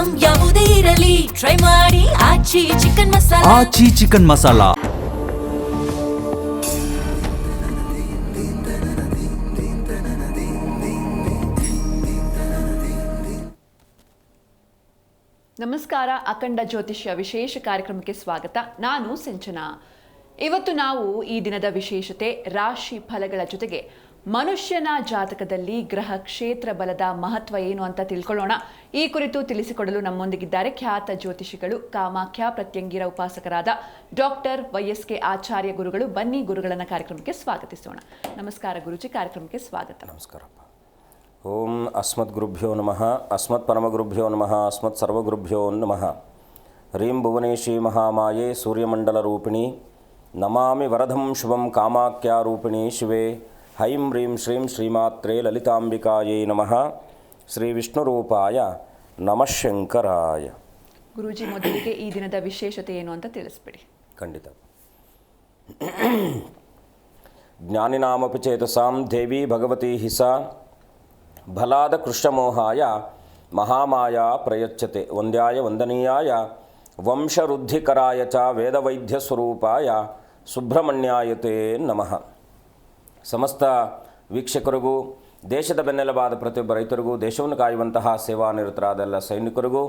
Item ಯಾವುದೇ ಇರಲಿ try ಮಾಡಿ ಆಚಿ ಚಿಕನ್ ಮಸಾಲಾ. ಆಚಿ ಚಿಕನ್ ಮಸಾಲಾ. ನಮಸ್ಕಾರ. ಅಖಂಡ ಜ್ಯೋತಿಷ್ಯ ವಿಶೇಷ ಕಾರ್ಯಕ್ರಮಕ್ಕೆ ಸ್ವಾಗತ. ನಾನು ಸಿಂಚನಾ. ಇವತ್ತು ನಾವು ಈ ದಿನದ ವಿಶೇಷತೆ ರಾಶಿ ಫಲಗಳ ಜೊತೆಗೆ ಮನುಷ್ಯನ ಜಾತಕದಲ್ಲಿ ಗ್ರಹ ಕ್ಷೇತ್ರ ಬಲದ ಮಹತ್ವ ಏನು ಅಂತ ತಿಳ್ಕೊಳ್ಳೋಣ. ಈ ಕುರಿತು ತಿಳಿಸಿಕೊಡಲು ನಮ್ಮೊಂದಿಗಿದ್ದಾರೆ ಖ್ಯಾತ ಜ್ಯೋತಿಷಿಗಳು, ಕಾಮಾಖ್ಯ ಪ್ರತ್ಯಂಗಿರ ಉಪಾಸಕರಾದ ಡಾಕ್ಟರ್ YSK ಆಚಾರ್ಯ ಗುರುಗಳು. ಬನ್ನಿ ಗುರುಗಳನ್ನ ಕಾರ್ಯಕ್ರಮಕ್ಕೆ ಸ್ವಾಗತಿಸೋಣ. ನಮಸ್ಕಾರ ಗುರುಜಿ, ಕಾರ್ಯಕ್ರಮಕ್ಕೆ ಸ್ವಾಗತ. ನಮಸ್ಕಾರ. ಓಂ ಅಸ್ಮದ್ ಗುರುಭ್ಯೋ ನಮಃ, ಅಸ್ಮತ್ ಪರಮಗುರುಭ್ಯೋ ನಮಃ, ಅಸ್ಮತ್ ಸರ್ವಗುರುಭ್ಯೋ ನಮಃ. ಹ್ರೀಂ ಭುವನೇಶಿ ಮಹಾಮಾಯೆ ಸೂರ್ಯಮಂಡಲ ರೂಪಿಣಿ ನಮಾಮಿ ವರದಂ ಶುಭಂ ಕಾಮಾಖ್ಯ ರೂಪಿಣಿ ಶಿವೆ. ಹೈಂ ಹ್ರೀಂ ಶ್ರೀಂ ಶ್ರೀಮಾತ್ರೇ ಲಲಿತಾಂಬಿಕಾಯೇ ನಮಃ. ಶ್ರೀ ವಿಷ್ಣುರೂಪಾಯ ನಮಃ ಶಂಕರಾಯ. ಗುರೂಜಿ, ಮೊದಲಿಗೆ ಈ ದಿನದ ವಿಶೇಷತೆ ಏನು ಅಂತ ತಿಳಿಸ್ಬಿಡಿ. ಖಂಡಿತ. ಜ್ಞಾನಿನಾಮಪಿ ಚೇತಸಾಂ ದೇವಿ ಭಗವತಿ ಹಿಸ ಬಲಾದ ಕೃಷ್ಣಮೋಹಾಯ ಮಹಾಮಾಯ ಪ್ರಯಚ್ಯತೆ. ವಂದ್ಯಾಯ ವಂದನೀಯಾಯ ವಂಶವೃದ್ಧಿಕರಾಯ ಚ ವೇದವೈದ್ಯ ಸ್ವರೂಪಾಯ ಸುಬ್ರಹ್ಮಣ್ಯಾಯತೆ ನಮಃ. ಸಮಸ್ತ ವೀಕ್ಷಕರಿಗೂ, ದೇಶದ ಬೆನ್ನೆಲುಬಾದ ಪ್ರತಿಯೊಬ್ಬ ರೈತರಿಗೂ, ದೇಶವನ್ನು ಕಾಯುವಂತಹ ಸೇವಾನಿರತರಾದ ಎಲ್ಲ ಸೈನಿಕರಿಗೂ,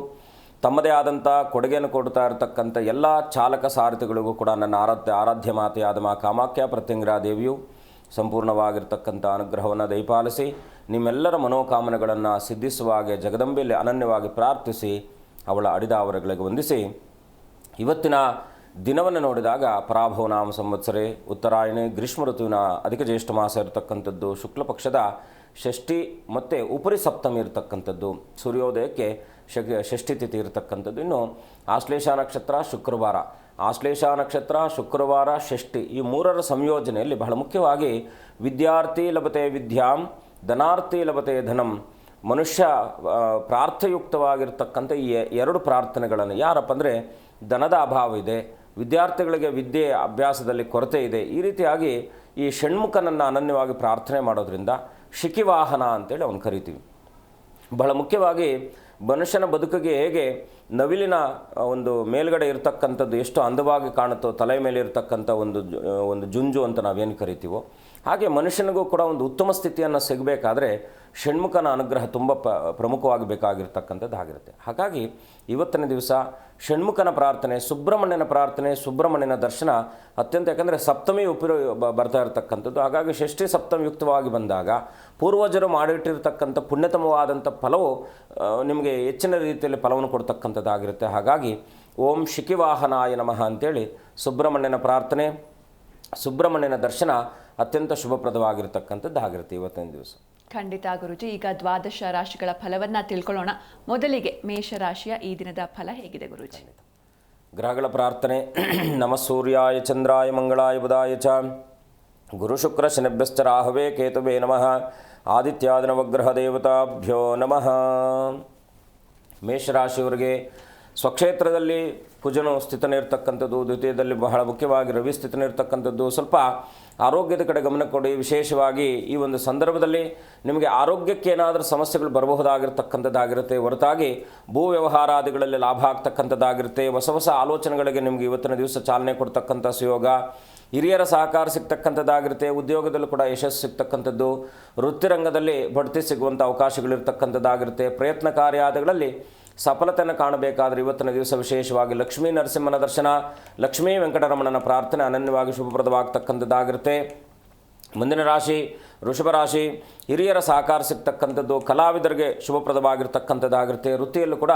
ತಮ್ಮದೇ ಆದಂಥ ಕೊಡುಗೆಯನ್ನು ಕೊಡ್ತಾ ಇರತಕ್ಕಂಥ ಎಲ್ಲ ಚಾಲಕ ಸಾರಥಿಗಳಿಗೂ ಕೂಡ ನನ್ನ ಆರಾಧ್ಯ ಮಾತೆಯಾದ ಮಾ ಕಾಮಾಖ್ಯ ಪ್ರತ್ಯಂಗಿರಾ ದೇವಿಯು ಸಂಪೂರ್ಣವಾಗಿರ್ತಕ್ಕಂಥ ಅನುಗ್ರಹವನ್ನು ದಯಪಾಲಿಸಿ ನಿಮ್ಮೆಲ್ಲರ ಮನೋಕಾಮನೆಗಳನ್ನು ಸಿದ್ಧಿಸುವ ಹಾಗೆ ಜಗದಂಬೆಯಲ್ಲಿ ಅನನ್ಯವಾಗಿ ಪ್ರಾರ್ಥಿಸಿ ಅವಳ ಅಡಿದಾವರಗಳಿಗೆ ವಂದಿಸಿ, ಇವತ್ತಿನ ದಿನವನ್ನು ನೋಡಿದಾಗ ಪರಾಭವನಾಮ ಸಂವತ್ಸರೆ ಉತ್ತರಾಯಣಿ ಗ್ರೀಷ್ಮ ಋತುವಿನ ಅಧಿಕ ಜ್ಯೇಷ್ಠ ಮಾಸ ಇರತಕ್ಕಂಥದ್ದು, ಶುಕ್ಲ ಪಕ್ಷದ ಷಷ್ಠಿ ಮತ್ತು ಉಪರಿ ಸಪ್ತಮಿ ಇರತಕ್ಕಂಥದ್ದು, ಸೂರ್ಯೋದಯಕ್ಕೆ ಷಷ್ಠಿ ತಿಥಿ ಇರತಕ್ಕಂಥದ್ದು. ಇನ್ನು ಆಶ್ಲೇಷ ನಕ್ಷತ್ರ ಶುಕ್ರವಾರ, ಆಶ್ಲೇಷ ನಕ್ಷತ್ರ ಶುಕ್ರವಾರ ಷಷ್ಠಿ, ಈ ಮೂರರ ಸಂಯೋಜನೆಯಲ್ಲಿ ಬಹಳ ಮುಖ್ಯವಾಗಿ ವಿದ್ಯಾರ್ಥಿ ಲಭತೆ ವಿದ್ಯಾಂ ಧನಾರ್ಥಿ ಲಭತೆ ಧನಂ. ಮನುಷ್ಯ ಪ್ರಾರ್ಥಯುಕ್ತವಾಗಿರ್ತಕ್ಕಂಥ ಈ ಎರಡು ಪ್ರಾರ್ಥನೆಗಳನ್ನು, ಯಾರಪ್ಪ ಅಂದರೆ ಧನದ ಅಭಾವ ಇದೆ, ವಿದ್ಯಾರ್ಥಿಗಳಿಗೆ ವಿದ್ಯೆ ಅಭ್ಯಾಸದಲ್ಲಿ ಕೊರತೆ ಇದೆ, ಈ ರೀತಿಯಾಗಿ ಈ ಷಣ್ಮುಖನನ್ನು ಅನನ್ಯವಾಗಿ ಪ್ರಾರ್ಥನೆ ಮಾಡೋದ್ರಿಂದ ಶಿಖಿವಾಹನ ಅಂತೇಳಿ ಅವನು ಕರಿತೀವಿ. ಬಹಳ ಮುಖ್ಯವಾಗಿ ಮನುಷ್ಯನ ಬದುಕಿಗೆ ಹೇಗೆ ನವಿಲಿನ ಒಂದು ಮೇಲ್ಗಡೆ ಇರತಕ್ಕಂಥದ್ದು ಎಷ್ಟು ಅಂದವಾಗಿ ಕಾಣುತ್ತೋ, ತಲೆ ಮೇಲೆ ಇರತಕ್ಕಂಥ ಒಂದು ಜುಂಜು ಅಂತ ನಾವೇನು ಕರಿತೀವೋ, ಹಾಗೆ ಮನುಷ್ಯನಿಗೂ ಕೂಡ ಒಂದು ಉತ್ತಮ ಸ್ಥಿತಿಯನ್ನು ಸಿಗಬೇಕಾದ್ರೆ ಷಣ್ಮುಖನ ಅನುಗ್ರಹ ತುಂಬ ಪ್ರಮುಖವಾಗಿ ಬೇಕಾಗಿರ್ತಕ್ಕಂಥದ್ದು ಆಗಿರುತ್ತೆ. ಹಾಗಾಗಿ ಇವತ್ತಿನ ದಿವಸ ಷಣ್ಮುಖನ ಪ್ರಾರ್ಥನೆ, ಸುಬ್ರಹ್ಮಣ್ಯನ ಪ್ರಾರ್ಥನೆ, ಸುಬ್ರಹ್ಮಣ್ಯನ ದರ್ಶನ ಅತ್ಯಂತ, ಯಾಕಂದರೆ ಸಪ್ತಮಿ ಬರ್ತಾ ಇರತಕ್ಕಂಥದ್ದು. ಹಾಗಾಗಿ ಷಷ್ಠಿ ಸಪ್ತಮಿ ಯುಕ್ತವಾಗಿ ಬಂದಾಗ ಪೂರ್ವಜರು ಮಾಡಿಟ್ಟಿರ್ತಕ್ಕಂಥ ಪುಣ್ಯತಮವಾದಂಥ ಫಲವು ನಿಮಗೆ ಹೆಚ್ಚಿನ ರೀತಿಯಲ್ಲಿ ಫಲವನ್ನು ಕೊಡ್ತಕ್ಕಂಥದ್ದಾಗಿರುತ್ತೆ. ಹಾಗಾಗಿ ಓಂ ಶಿಖಿವಾಹನಾಯ ನಮಃ ಅಂತೇಳಿ ಸುಬ್ರಹ್ಮಣ್ಯನ ಪ್ರಾರ್ಥನೆ, ಸುಬ್ರಹ್ಮಣ್ಯನ ದರ್ಶನ ಅತ್ಯಂತ ಶುಭಪ್ರದವಾಗಿರ್ತಕ್ಕಂಥದ್ದಾಗಿರುತ್ತೆ ಇವತ್ತಿನ ದಿವಸ. ಖಂಡಿತ ಗುರುಜಿ. ಈಗ ದ್ವಾದಶ ರಾಶಿಗಳ ಫಲವನ್ನು ತಿಳ್ಕೊಳ್ಳೋಣ. ಮೊದಲಿಗೆ ಮೇಷರಾಶಿಯ ಈ ದಿನದ ಫಲ ಹೇಗಿದೆ ಗುರುಜಿ? ಗ್ರಹಗಳ ಪ್ರಾರ್ಥನೆ. ನಮಃ ಸೂರ್ಯಾಯ ಚಂದ್ರಾಯ ಮಂಗಳಾಯ ಬುಧಾಯ ಚ ಗುರು ಶುಕ್ರ ಶನಿಭ್ಯಶ್ಚ ರಾಹವೇ ಕೇತುವೇ ನಮಃ. ಆದಿತ್ಯಾದಿ ನವಗ್ರಹ ದೇವತಾಭ್ಯೋ ನಮಃ. ಮೇಷರಾಶಿಯವರಿಗೆ ಸ್ವಕ್ಷೇತ್ರದಲ್ಲಿ ಕುಜನು ಸ್ಥಿತನಿರ್ತಕ್ಕಂಥದ್ದು, ದ್ವಿತೀಯದಲ್ಲಿ ಬಹಳ ಮುಖ್ಯವಾಗಿ ರವಿ ಸ್ಥಿತನಿರ್ತಕ್ಕಂಥದ್ದು. ಸ್ವಲ್ಪ ಆರೋಗ್ಯದ ಕಡೆ ಗಮನ ಕೊಡಿ. ವಿಶೇಷವಾಗಿ ಈ ಒಂದು ಸಂದರ್ಭದಲ್ಲಿ ನಿಮಗೆ ಆರೋಗ್ಯಕ್ಕೆ ಏನಾದರೂ ಸಮಸ್ಯೆಗಳು ಬರಬಹುದಾಗಿರ್ತಕ್ಕಂಥದ್ದಾಗಿರುತ್ತೆ. ಹೊರತಾಗಿ ಭೂ ವ್ಯವಹಾರಾದಿಗಳಲ್ಲಿ ಲಾಭ ಆಗ್ತಕ್ಕಂಥದ್ದಾಗಿರುತ್ತೆ. ಹೊಸ ಹೊಸ ಆಲೋಚನೆಗಳಿಗೆ ನಿಮಗೆ ಇವತ್ತಿನ ದಿವಸ ಚಾಲನೆ ಕೊಡ್ತಕ್ಕಂಥ ಸುಯೋಗ, ಹಿರಿಯರ ಸಹಕಾರ ಸಿಗ್ತಕ್ಕಂಥದ್ದಾಗಿರುತ್ತೆ. ಉದ್ಯೋಗದಲ್ಲೂ ಕೂಡ ಯಶಸ್ಸು ಸಿಗ್ತಕ್ಕಂಥದ್ದು, ವೃತ್ತಿರಂಗದಲ್ಲಿ ಬಡ್ತಿ ಸಿಗುವಂಥ ಅವಕಾಶಗಳಿರ್ತಕ್ಕಂಥದ್ದಾಗಿರುತ್ತೆ. ಪ್ರಯತ್ನ ಕಾರ್ಯಾದಿಗಳಲ್ಲಿ ಸಫಲತೆಯನ್ನು ಕಾಣಬೇಕಾದರೆ ಇವತ್ತಿನ ದಿವಸ ವಿಶೇಷವಾಗಿ ಲಕ್ಷ್ಮೀ ನರಸಿಂಹನ ದರ್ಶನ, ಲಕ್ಷ್ಮೀ ವೆಂಕಟರಮಣನ ಪ್ರಾರ್ಥನೆ ಅನನ್ಯವಾಗಿ ಶುಭಪ್ರದವಾಗ್ತಕ್ಕಂಥದ್ದಾಗಿರುತ್ತೆ. ಮುಂದಿನ ರಾಶಿ ವೃಷಭ ರಾಶಿ. ಹಿರಿಯರ ಸಹಕಾರ ಸಿಗ್ತಕ್ಕಂಥದ್ದು, ಕಲಾವಿದರಿಗೆ ಶುಭಪ್ರದವಾಗಿರ್ತಕ್ಕಂಥದ್ದಾಗಿರುತ್ತೆ. ವೃತ್ತಿಯಲ್ಲೂ ಕೂಡ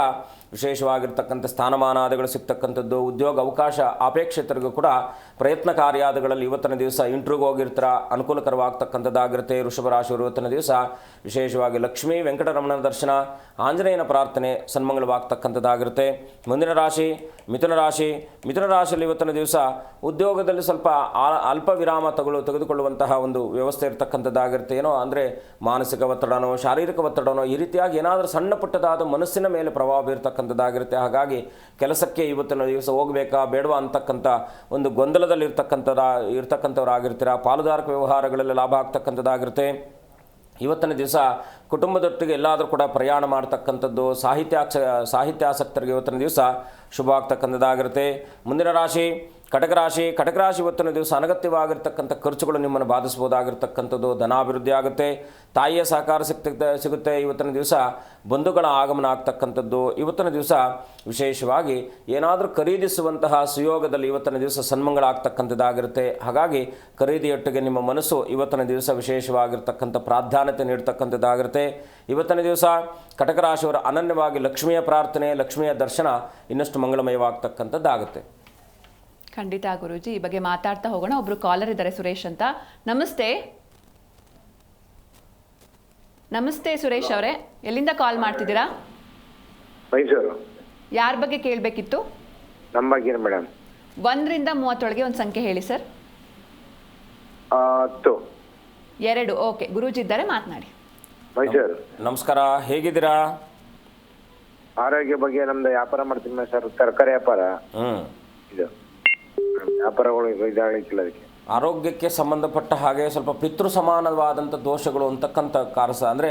ವಿಶೇಷವಾಗಿರ್ತಕ್ಕಂಥ ಸ್ಥಾನಮಾನಾದಿಗಳು ಸಿಗ್ತಕ್ಕಂಥದ್ದು. ಉದ್ಯೋಗ ಅವಕಾಶ ಅಪೇಕ್ಷಿತರಿಗೂ ಕೂಡ ಪ್ರಯತ್ನ ಕಾರ್ಯಾದಿಗಳಲ್ಲಿ ಇವತ್ತಿನ ದಿವಸ ಇಂಟ್ರ್ಯೂಗೆ ಹೋಗಿರ್ತೀರ, ಅನುಕೂಲಕರವಾಗ್ತಕ್ಕಂಥದ್ದಾಗಿರುತ್ತೆ. ವೃಷಭ ರಾಶಿಯವರು ಇವತ್ತಿನ ದಿವಸ ವಿಶೇಷವಾಗಿ ಲಕ್ಷ್ಮೀ ವೆಂಕಟರಮಣನ ದರ್ಶನ, ಆಂಜನೇಯನ ಪ್ರಾರ್ಥನೆ ಸನ್ಮಂಗಳವಾಗ್ತಕ್ಕಂಥದ್ದಾಗಿರುತ್ತೆ. ಮುಂದಿನ ರಾಶಿ ಮಿಥುನ ರಾಶಿ. ಮಿಥುನ ರಾಶಿಯಲ್ಲಿ ಇವತ್ತಿನ ದಿವಸ ಉದ್ಯೋಗದಲ್ಲಿ ಸ್ವಲ್ಪ ಅಲ್ಪ ವಿರಾಮ ತೆಗೆದುಕೊಳ್ಳುವಂತಹ ಒಂದು ವ್ಯವಸ್ಥೆ ಇರತಕ್ಕಂಥದ್ದಾಗಿರುತ್ತೆ. ಏನೋ ಅಂದರೆ ಮಾನಸಿಕ ಒತ್ತಡನೋ ಶಾರೀರಿಕ ಒತ್ತಡನೋ ಈ ರೀತಿಯಾಗಿ ಏನಾದರೂ ಸಣ್ಣ ಪುಟ್ಟದಾದ ಮನಸ್ಸಿನ ಮೇಲೆ ಪ್ರಭಾವ ಬೀರ್ತಕ್ಕಂಥದ್ದಾಗಿರುತ್ತೆ. ಹಾಗಾಗಿ ಕೆಲಸಕ್ಕೆ ಇವತ್ತಿನ ದಿವಸ ಹೋಗಬೇಕಾ ಬೇಡವಾ ಅಂತಕ್ಕಂಥ ಒಂದು ಗೊಂದಲದಲ್ಲಿ ಇರ್ತಕ್ಕಂಥವರಾಗಿರ್ತೀರ. ಪಾಲುದಾರಿಕೆ ವ್ಯವಹಾರಗಳಲ್ಲಿ ಲಾಭ ಆಗ್ತಕ್ಕಂಥದ್ದಾಗಿರುತ್ತೆ. ಇವತ್ತಿನ ದಿವಸ ಕುಟುಂಬದೊಟ್ಟಿಗೆ ಎಲ್ಲಾದರೂ ಕೂಡ ಪ್ರಯಾಣ ಮಾಡ್ತಕ್ಕಂಥದ್ದು, ಸಾಹಿತ್ಯಾಸಕ್ತರಿಗೆ ಇವತ್ತಿನ ದಿವಸ ಶುಭ ಆಗ್ತಕ್ಕಂಥದ್ದಾಗಿರುತ್ತೆ. ಮುಂದಿನ ರಾಶಿ ಕಟಕ ರಾಶಿ. ಕಟಕ ರಾಶಿ ಇವತ್ತಿನ ದಿವಸ ಅನಗತ್ಯವಾಗಿರ್ತಕ್ಕಂಥ ಖರ್ಚುಗಳು ನಿಮ್ಮನ್ನು ಬಾಧಿಸ್ಬೋದಾಗಿರ್ತಕ್ಕಂಥದ್ದು. ಧನಾಭಿವೃದ್ಧಿ ಆಗುತ್ತೆ, ತಾಯಿಯ ಸಹಕಾರ ಸಿಗುತ್ತೆ. ಇವತ್ತಿನ ದಿವಸ ಬಂಧುಗಳ ಆಗಮನ ಆಗ್ತಕ್ಕಂಥದ್ದು. ಇವತ್ತಿನ ದಿವಸ ವಿಶೇಷವಾಗಿ ಏನಾದರೂ ಖರೀದಿಸುವಂತಹ ಸುಯೋಗದಲ್ಲಿ ಇವತ್ತಿನ ದಿವಸ ಸನ್ಮಂಗಳ ಆಗ್ತಕ್ಕಂಥದ್ದಾಗಿರುತ್ತೆ. ಹಾಗಾಗಿ ಖರೀದಿಯೊಟ್ಟಿಗೆ ನಿಮ್ಮ ಮನಸ್ಸು ಇವತ್ತಿನ ದಿವಸ ವಿಶೇಷವಾಗಿರ್ತಕ್ಕಂಥ ಪ್ರಾಧಾನ್ಯತೆ ನೀಡ್ತಕ್ಕಂಥದ್ದಾಗಿರುತ್ತೆ. ಇವತ್ತಿನ ದಿವಸ ಕಟಕ ರಾಶಿಯವರ ಅನನ್ಯವಾಗಿ ಲಕ್ಷ್ಮಿಯ ಪ್ರಾರ್ಥನೆ, ಲಕ್ಷ್ಮಿಯ ದರ್ಶನ ಇನ್ನಷ್ಟು ಮಂಗಳಮಯವಾಗ್ತಕ್ಕಂಥದ್ದಾಗುತ್ತೆ. ಖಂಡಿತ ಗುರೂಜಿ, ಈ ಬಗ್ಗೆ ಮಾತಾಡ್ತಾ ಹೋಗೋಣ. ಒಬ್ರು ಕಾಲರ್ ಇದ್ದಾರೆ, ಸುರೇಶ್ ಅಂತ. ನಮಸ್ತೆ. ನಮಸ್ತೆ ಸುರೇಶ್ ಅವರೇ, ಎಲ್ಲಿಂದ ಕಾಲ್ ಮಾಡ್ತಿದ್ದೀರಾ? ಮೈಸೂರು. ಯಾರ ಬಗ್ಗೆ ಕೇಳಬೇಕಿತ್ತು? ನಮ್ಮ ಬಗ್ಗೆ ಮೇಡಮ್. 1ರಿಂದ 30 ಒಂದು ಸಂಖ್ಯೆ ಹೇಳಿ ಸರ್. 10. 2. ಓಕೆ, ಗುರೂಜಿ ಇದ್ದಾರೆ, ಮಾತನಾಡಿ. ಮೈಸೂರು. ನಮಸ್ಕಾರ, ಹೇಗಿದ್ದೀರಾ? ಆರೋಗ್ಯ ಬಗ್ಗೆ ನಮ್ದು ವ್ಯಾಪಾರ ಮಾಡ್ತೀನಿ ಸರ್, ತರಕಾರಿ ವ್ಯಾಪಾರ. ಇದು ವ್ಯಾಪಾರಗಳು ಇದಾಗಲಿಕ್ಕಿಲ್ಲ. ಅದಕ್ಕೆ ಆರೋಗ್ಯಕ್ಕೆ ಸಂಬಂಧಪಟ್ಟ ಹಾಗೆ ಸ್ವಲ್ಪ ಪಿತೃ ಸಮಾನವಾದಂಥ ದೋಷಗಳು ಅಂತಕ್ಕಂಥ ಕಾರಸ, ಅಂದರೆ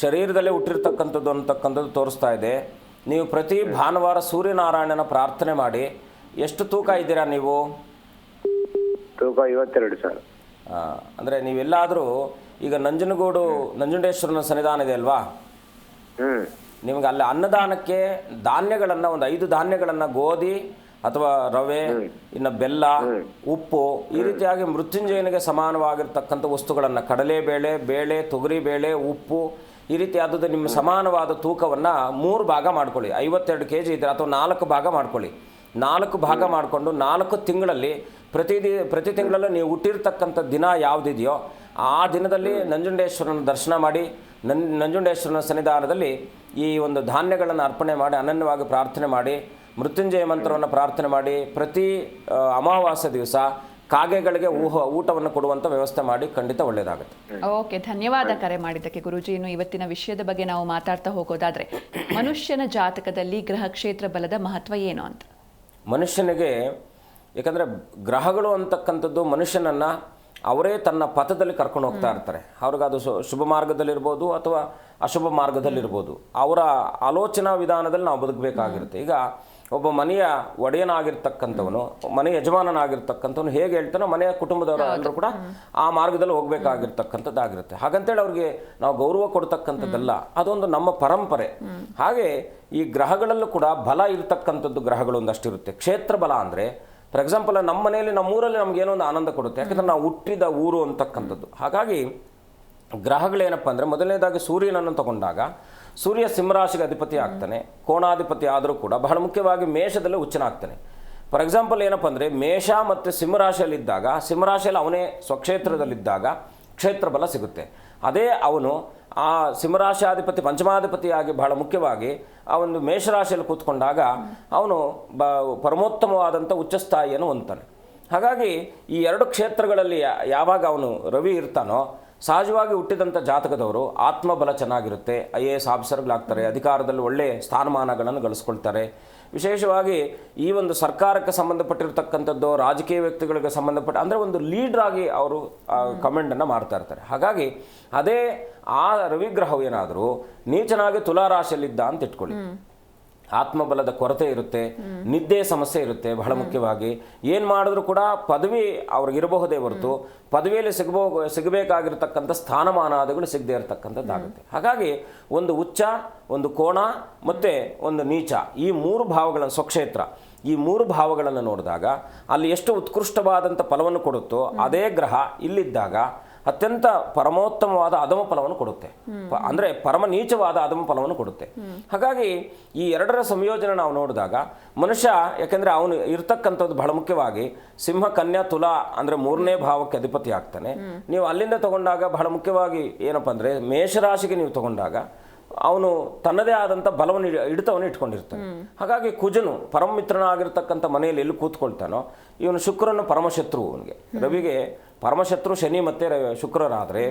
ಶರೀರದಲ್ಲೇ ಹುಟ್ಟಿರ್ತಕ್ಕಂಥದ್ದು ಅಂತಕ್ಕಂಥದ್ದು ತೋರಿಸ್ತಾ ಇದೆ. ನೀವು ಪ್ರತಿ ಭಾನುವಾರ ಸೂರ್ಯನಾರಾಯಣನ ಪ್ರಾರ್ಥನೆ ಮಾಡಿ. ಎಷ್ಟು ತೂಕ ಇದ್ದೀರಾ ನೀವು? ತೂಕ 52 ಸರ್. ಅಂದರೆ ನೀವೆಲ್ಲಾದರೂ ಈಗ ನಂಜುಂಡೇಶ್ವರನ ಸನ್ನಿಧಾನ ಇದೆ ಅಲ್ವಾ, ನಿಮಗೆ ಅಲ್ಲಿ ಅನ್ನದಾನಕ್ಕೆ ಧಾನ್ಯಗಳನ್ನು, ಒಂದು 5 ಧಾನ್ಯಗಳನ್ನು, ಗೋಧಿ ಅಥವಾ ರವೆ, ಇನ್ನು ಬೆಲ್ಲ, ಉಪ್ಪು, ಈ ರೀತಿಯಾಗಿ ಮೃತ್ಯುಂಜಯನಿಗೆ ಸಮಾನವಾಗಿರ್ತಕ್ಕಂಥ ವಸ್ತುಗಳನ್ನು, ಕಡಲೆಬೇಳೆ, ಬೇಳೆ, ತೊಗರಿಬೇಳೆ, ಉಪ್ಪು, ಈ ರೀತಿಯಾದದ್ದು ನಿಮ್ಮ ಸಮಾನವಾದ ತೂಕವನ್ನು 3 ಭಾಗ ಮಾಡ್ಕೊಳ್ಳಿ. 52 kg ಇದ್ದರೆ ಅಥವಾ 4 ಭಾಗ ಮಾಡ್ಕೊಳ್ಳಿ. 4 ಭಾಗ ಮಾಡಿಕೊಂಡು 4 ತಿಂಗಳಲ್ಲಿ ಪ್ರತಿ ತಿಂಗಳಲ್ಲೂ ನೀವು ಹುಟ್ಟಿರ್ತಕ್ಕಂಥ ದಿನ ಯಾವುದಿದೆಯೋ ಆ ದಿನದಲ್ಲಿ ನಂಜುಂಡೇಶ್ವರನ ದರ್ಶನ ಮಾಡಿ, ನಂಜುಂಡೇಶ್ವರನ ಸನ್ನಿಧಾನದಲ್ಲಿ ಈ ಒಂದು ಧಾನ್ಯಗಳನ್ನು ಅರ್ಪಣೆ ಮಾಡಿ ಅನನ್ಯವಾಗಿ ಪ್ರಾರ್ಥನೆ ಮಾಡಿ, ಮೃತ್ಯುಂಜಯ ಮಂತ್ರವನ್ನು ಪ್ರಾರ್ಥನೆ ಮಾಡಿ, ಪ್ರತಿ ಅಮಾವಾಸ್ಯ ದಿವಸ ಕಾಗೆಗಳಿಗೆ ಊಟವನ್ನು ಕೊಡುವಂಥ ವ್ಯವಸ್ಥೆ ಮಾಡಿ. ಖಂಡಿತ ಒಳ್ಳೆಯದಾಗುತ್ತೆ. ಓಕೆ, ಧನ್ಯವಾದ ಕರೆ ಮಾಡಿದ್ದಕ್ಕೆ ಗುರೂಜಿ. ಇನ್ನು ಇವತ್ತಿನ ವಿಷಯದ ಬಗ್ಗೆ ನಾವು ಮಾತಾಡ್ತಾ ಹೋಗೋದಾದ್ರೆ, ಮನುಷ್ಯನ ಜಾತಕದಲ್ಲಿ ಗ್ರಹ ಕ್ಷೇತ್ರ ಬಲದ ಮಹತ್ವ ಏನು ಅಂತ. ಮನುಷ್ಯನಿಗೆ, ಯಾಕಂದರೆ ಗ್ರಹಗಳು ಅಂತಕ್ಕಂಥದ್ದು ಮನುಷ್ಯನನ್ನು ಅವರೇ ತನ್ನ ಪಥದಲ್ಲಿ ಕರ್ಕೊಂಡು ಹೋಗ್ತಾ ಇರ್ತಾರೆ. ಅವ್ರಿಗದು ಶುಭ ಮಾರ್ಗದಲ್ಲಿರ್ಬೋದು ಅಥವಾ ಅಶುಭ ಮಾರ್ಗದಲ್ಲಿರ್ಬೋದು. ಅವರ ಆಲೋಚನಾ ವಿಧಾನದಲ್ಲಿ ನಾವು ಬದುಕಬೇಕಾಗಿರುತ್ತೆ. ಈಗ ಒಬ್ಬ ಮನೆಯ ಒಡೆಯನಾಗಿರ್ತಕ್ಕಂಥವನು, ಮನೆ ಯಜಮಾನನಾಗಿರ್ತಕ್ಕಂಥವನು ಹೇಗೆ ಹೇಳ್ತಾನೋ ಮನೆಯ ಕುಟುಂಬದವರು ಎಲ್ಲರೂ ಕೂಡ ಆ ಮಾರ್ಗದಲ್ಲಿ ಹೋಗಬೇಕಾಗಿರ್ತಕ್ಕಂಥದ್ದಾಗಿರುತ್ತೆ. ಹಾಗಂತೇಳಿ ಅವ್ರಿಗೆ ನಾವು ಗೌರವ ಕೊಡ್ತಕ್ಕಂಥದ್ದಲ್ಲ, ಅದೊಂದು ನಮ್ಮ ಪರಂಪರೆ. ಹಾಗೆ ಈ ಗ್ರಹಗಳಲ್ಲೂ ಕೂಡ ಬಲ ಇರ್ತಕ್ಕಂಥದ್ದು ಗ್ರಹಗಳು ಒಂದಷ್ಟಿರುತ್ತೆ. ಕ್ಷೇತ್ರ ಬಲ ಅಂದರೆ ಫಾರ್ ಎಕ್ಸಾಂಪಲ್ ನಮ್ಮ ಮನೆಯಲ್ಲಿ, ನಮ್ಮೂರಲ್ಲಿ ನಮಗೇನೋ ಒಂದು ಆನಂದ ಕೊಡುತ್ತೆ, ಯಾಕಂದರೆ ನಾವು ಹುಟ್ಟಿದ ಊರು ಅಂತಕ್ಕಂಥದ್ದು. ಹಾಗಾಗಿ ಗ್ರಹಗಳೇನಪ್ಪ ಅಂದರೆ, ಮೊದಲನೇದಾಗಿ ಸೂರ್ಯನನ್ನು ತಗೊಂಡಾಗ ಸೂರ್ಯ ಸಿಂಹರಾಶಿಗೆ ಅಧಿಪತಿ ಆಗ್ತಾನೆ, ಕೋಣಾಧಿಪತಿ ಆದರೂ ಕೂಡ ಬಹಳ ಮುಖ್ಯವಾಗಿ ಮೇಷದಲ್ಲೇ ಉಚ್ಚನಾಗ್ತಾನೆ. ಫಾರ್ ಎಕ್ಸಾಂಪಲ್ ಏನಪ್ಪ ಅಂದರೆ, ಮೇಷ ಮತ್ತು ಸಿಂಹರಾಶಿಯಲ್ಲಿದ್ದಾಗ, ಸಿಂಹರಾಶಿಯಲ್ಲಿ ಅವನೇ ಸ್ವಕ್ಷೇತ್ರದಲ್ಲಿದ್ದಾಗ ಕ್ಷೇತ್ರ ಬಲ ಸಿಗುತ್ತೆ. ಅದೇ ಅವನು ಆ ಸಿಂಹರಾಶಿಯಾಧಿಪತಿ ಪಂಚಮಾಧಿಪತಿಯಾಗಿ ಬಹಳ ಮುಖ್ಯವಾಗಿ ಆ ಒಂದು ಮೇಷರಾಶಿಯಲ್ಲಿ ಕೂತ್ಕೊಂಡಾಗ ಅವನು ಪರಮೋತ್ತಮವಾದಂಥ ಉಚ್ಚಸ್ಥಾಯಿಯನ್ನು ಹೊಂದ್ತಾನೆ. ಹಾಗಾಗಿ ಈ 2 ಕ್ಷೇತ್ರಗಳಲ್ಲಿ ಯಾವಾಗ ಅವನು ರವಿ ಇರ್ತಾನೋ, ಸಹಜವಾಗಿ ಹುಟ್ಟಿದಂಥ ಜಾತಕದವರು ಆತ್ಮಬಲ ಚೆನ್ನಾಗಿರುತ್ತೆ, IAS ಆಫೀಸರ್ಗಳಾಗ್ತಾರೆ, ಅಧಿಕಾರದಲ್ಲಿ ಒಳ್ಳೆಯ ಸ್ಥಾನಮಾನಗಳನ್ನು ಗಳಿಸ್ಕೊಳ್ತಾರೆ. ವಿಶೇಷವಾಗಿ ಈ ಒಂದು ಸರ್ಕಾರಕ್ಕೆ ಸಂಬಂಧಪಟ್ಟಿರ್ತಕ್ಕಂಥದ್ದು, ರಾಜಕೀಯ ವ್ಯಕ್ತಿಗಳಿಗೆ ಸಂಬಂಧಪಟ್ಟ, ಅಂದರೆ ಒಂದು ಲೀಡ್ರಾಗಿ ಅವರು ಕಮೆಂಡನ್ನು ಮಾಡ್ತಾ ಇರ್ತಾರೆ. ಹಾಗಾಗಿ ಅದೇ ಆ ರವಿಗ್ರಹವು ಏನಾದರೂ ನೀಚನಾಗಿ ತುಲಾರಾಶಿಯಲ್ಲಿದ್ದ ಅಂತ ಇಟ್ಕೊಳ್ಳಿ, ಆತ್ಮಬಲದ ಕೊರತೆ ಇರುತ್ತೆ, ನಿದ್ದೆ ಸಮಸ್ಯೆ ಇರುತ್ತೆ. ಬಹಳ ಮುಖ್ಯವಾಗಿ ಏನು ಮಾಡಿದ್ರು ಕೂಡ ಪದವಿ ಅವ್ರಿಗಿರಬಹುದೇ ಹೊರತು ಪದವಿಯಲ್ಲಿ ಸಿಗಬೇಕಾಗಿರ್ತಕ್ಕಂಥ ಸ್ಥಾನಮಾನಾದಿಗಳು ಸಿಗದೇ ಇರತಕ್ಕಂಥದ್ದಾಗುತ್ತೆ. ಹಾಗಾಗಿ ಒಂದು ಉಚ್ಚ, ಒಂದು ಕೋಣ ಮತ್ತು ಒಂದು ನೀಚ, ಈ 3 ಭಾವಗಳನ್ನು, ಸ್ವಕ್ಷೇತ್ರ, ಈ 3 ಭಾವಗಳನ್ನು ನೋಡಿದಾಗ ಅಲ್ಲಿ ಎಷ್ಟು ಉತ್ಕೃಷ್ಟವಾದಂಥ ಫಲವನ್ನು ಕೊಡುತ್ತೋ ಅದೇ ಗ್ರಹ ಇಲ್ಲಿದ್ದಾಗ ಅತ್ಯಂತ ಪರಮೋತ್ತಮವಾದ ಅಧಮ ಫಲವನ್ನು ಕೊಡುತ್ತೆ. ಅಂದರೆ ಪರಮ ನೀಚವಾದ ಅಧಮ ಫಲವನ್ನು ಕೊಡುತ್ತೆ. ಹಾಗಾಗಿ ಈ 2ರ ಸಂಯೋಜನೆ ನಾವು ನೋಡಿದಾಗ ಮನುಷ್ಯ, ಯಾಕೆಂದರೆ ಅವನು ಇರ್ತಕ್ಕಂಥದ್ದು ಬಹಳ ಮುಖ್ಯವಾಗಿ ಸಿಂಹ, ಕನ್ಯಾ, ತುಲಾ ಅಂದರೆ 3ನೇ ಭಾವಕ್ಕೆ ಅಧಿಪತಿ ಆಗ್ತಾನೆ. ನೀವು ಅಲ್ಲಿಂದ ತಗೊಂಡಾಗ ಬಹಳ ಮುಖ್ಯವಾಗಿ ಏನಪ್ಪ ಅಂದರೆ, ಮೇಷರಾಶಿಗೆ ನೀವು ತಗೊಂಡಾಗ ಅವನು ತನ್ನದೇ ಆದಂಥ ಬಲವನ್ನು ಹಿಡಿತವನ್ನು ಇಟ್ಕೊಂಡಿರ್ತಾನೆ. ಹಾಗಾಗಿ ಕುಜನು ಪರಮ ಮಿತ್ರನಾಗಿರ್ತಕ್ಕಂಥ ಮನೆಯಲ್ಲಿ ಎಲ್ಲಿ ಕೂತ್ಕೊಳ್ತಾನೋ, ಇವನು ಶುಕ್ರನು ಪರಮಶತ್ರು. ಅವನಿಗೆ ರವಿಗೆ ಪರಮಶತ್ರು ಶನಿ ಮತ್ತು ಶುಕ್ರರಾದರೆ,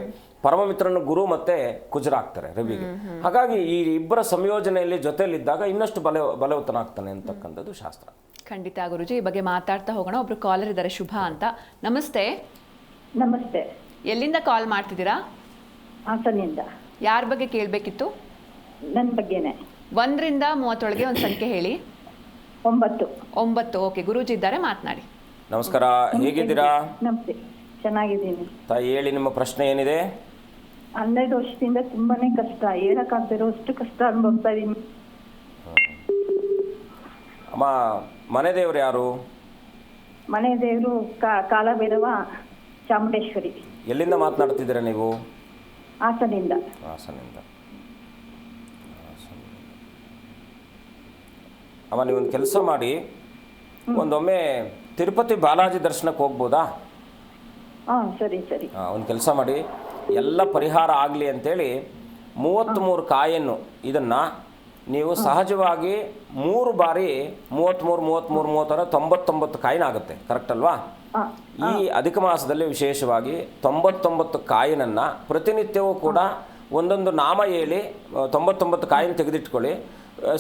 ಪರಮಮಿತ್ರನು ಗುರು ಮತ್ತು ಕುಜರಾಗ್ತಾರೆ ರವಿಗೆ. ಹಾಗಾಗಿ ಈ ಇಬ್ಬರ ಸಂಯೋಜನೆಯಲ್ಲಿ ಜೊತೆಯಲ್ಲಿದ್ದಾಗ ಇನ್ನಷ್ಟು ಬಲವತ್ತನಾಗ್ತಾನೆ ಅಂತಕ್ಕಂಥದ್ದು ಶಾಸ್ತ್ರ. ಖಂಡಿತ ಗುರುಜಿ, ಈ ಬಗ್ಗೆ ಮಾತಾಡ್ತಾ ಹೋಗೋಣ. ಒಬ್ರು ಕಾಲರ್ ಇದ್ದಾರೆ, ಶುಭ ಅಂತ. ನಮಸ್ತೆ. ನಮಸ್ತೆ. ಎಲ್ಲಿಂದ ಕಾಲ್ ಮಾಡ್ತಿದ್ದೀರಾ? ಹಾಸನಿಂದ. ಯಾರ ಬಗ್ಗೆ ಕೇಳಬೇಕಿತ್ತು? ನನ್ನ ಬಗ್ಗೆನೆ. 1ರಿಂದ 30 ಒಂದು ಸಂಖ್ಯೆ ಹೇಳಿ. 9. 9. ಓಕೆ, ಗುರೂಜಿ ಇದ್ದಾರೆ, ಮಾತನಾಡಿ. ನಮಸ್ಕಾರ, ಹೇಗಿದ್ದೀರಾ? ನಮಸ್ತೆ, ಚೆನ್ನಾಗಿದ್ದೀನಿ. ತಾಯಿ ಹೇಳಿ, ನಿಮ್ಮ ಪ್ರಶ್ನೆ ಏನಿದೆ? 12 ವರ್ಷದಿಂದ ತುಂಬಾನೇ ಕಷ್ಟ, ಹೇಳಕ್ಕಾಗ್ದಿರೋ ಅಷ್ಟು ಕಷ್ಟ ಅನುಭವಿಸ್ತಾ ಇದೀನಿ. ಅಮ್ಮ, ಮನೆ ದೇವರು ಯಾರು? ಮನೆ ದೇವರು ಕಾಲಭೈರವ ಚಾಮುಂಡೇಶ್ವರಿ. ಎಲ್ಲಿಂದ ಮಾತನಾಡ್ತಿದ್ದೀರಾ ನೀವು? ಹಾಸನಿಂದ. ಹಾಸನಿಂದ. ಅಮ್ಮ, ನೀವೊಂದು ಕೆಲಸ ಮಾಡಿ, ಒಂದೊಮ್ಮೆ ತಿರುಪತಿ ಬಾಲಾಜಿ ದರ್ಶನಕ್ಕೆ ಹೋಗ್ಬೋದಾ? ಸರಿ ಸರಿ. ಒಂದು ಕೆಲಸ ಮಾಡಿ, ಎಲ್ಲ ಪರಿಹಾರ ಆಗಲಿ ಅಂತೇಳಿ 33 ಕಾಯನ್ನು ಇದನ್ನು ನೀವು ಸಹಜವಾಗಿ 3 ಬಾರಿ 33 99 ಕಾಯಿನ ಆಗುತ್ತೆ, ಕರೆಕ್ಟ್ ಅಲ್ವಾ? ಈ ಅಧಿಕ ಮಾಸದಲ್ಲಿ ವಿಶೇಷವಾಗಿ 99 ಕಾಯಿನನ್ನು ಪ್ರತಿನಿತ್ಯವೂ ಕೂಡ ಒಂದೊಂದು ನಾಮ ಹೇಳಿ 99 ಕಾಯಿನ ತೆಗೆದಿಟ್ಕೊಳ್ಳಿ.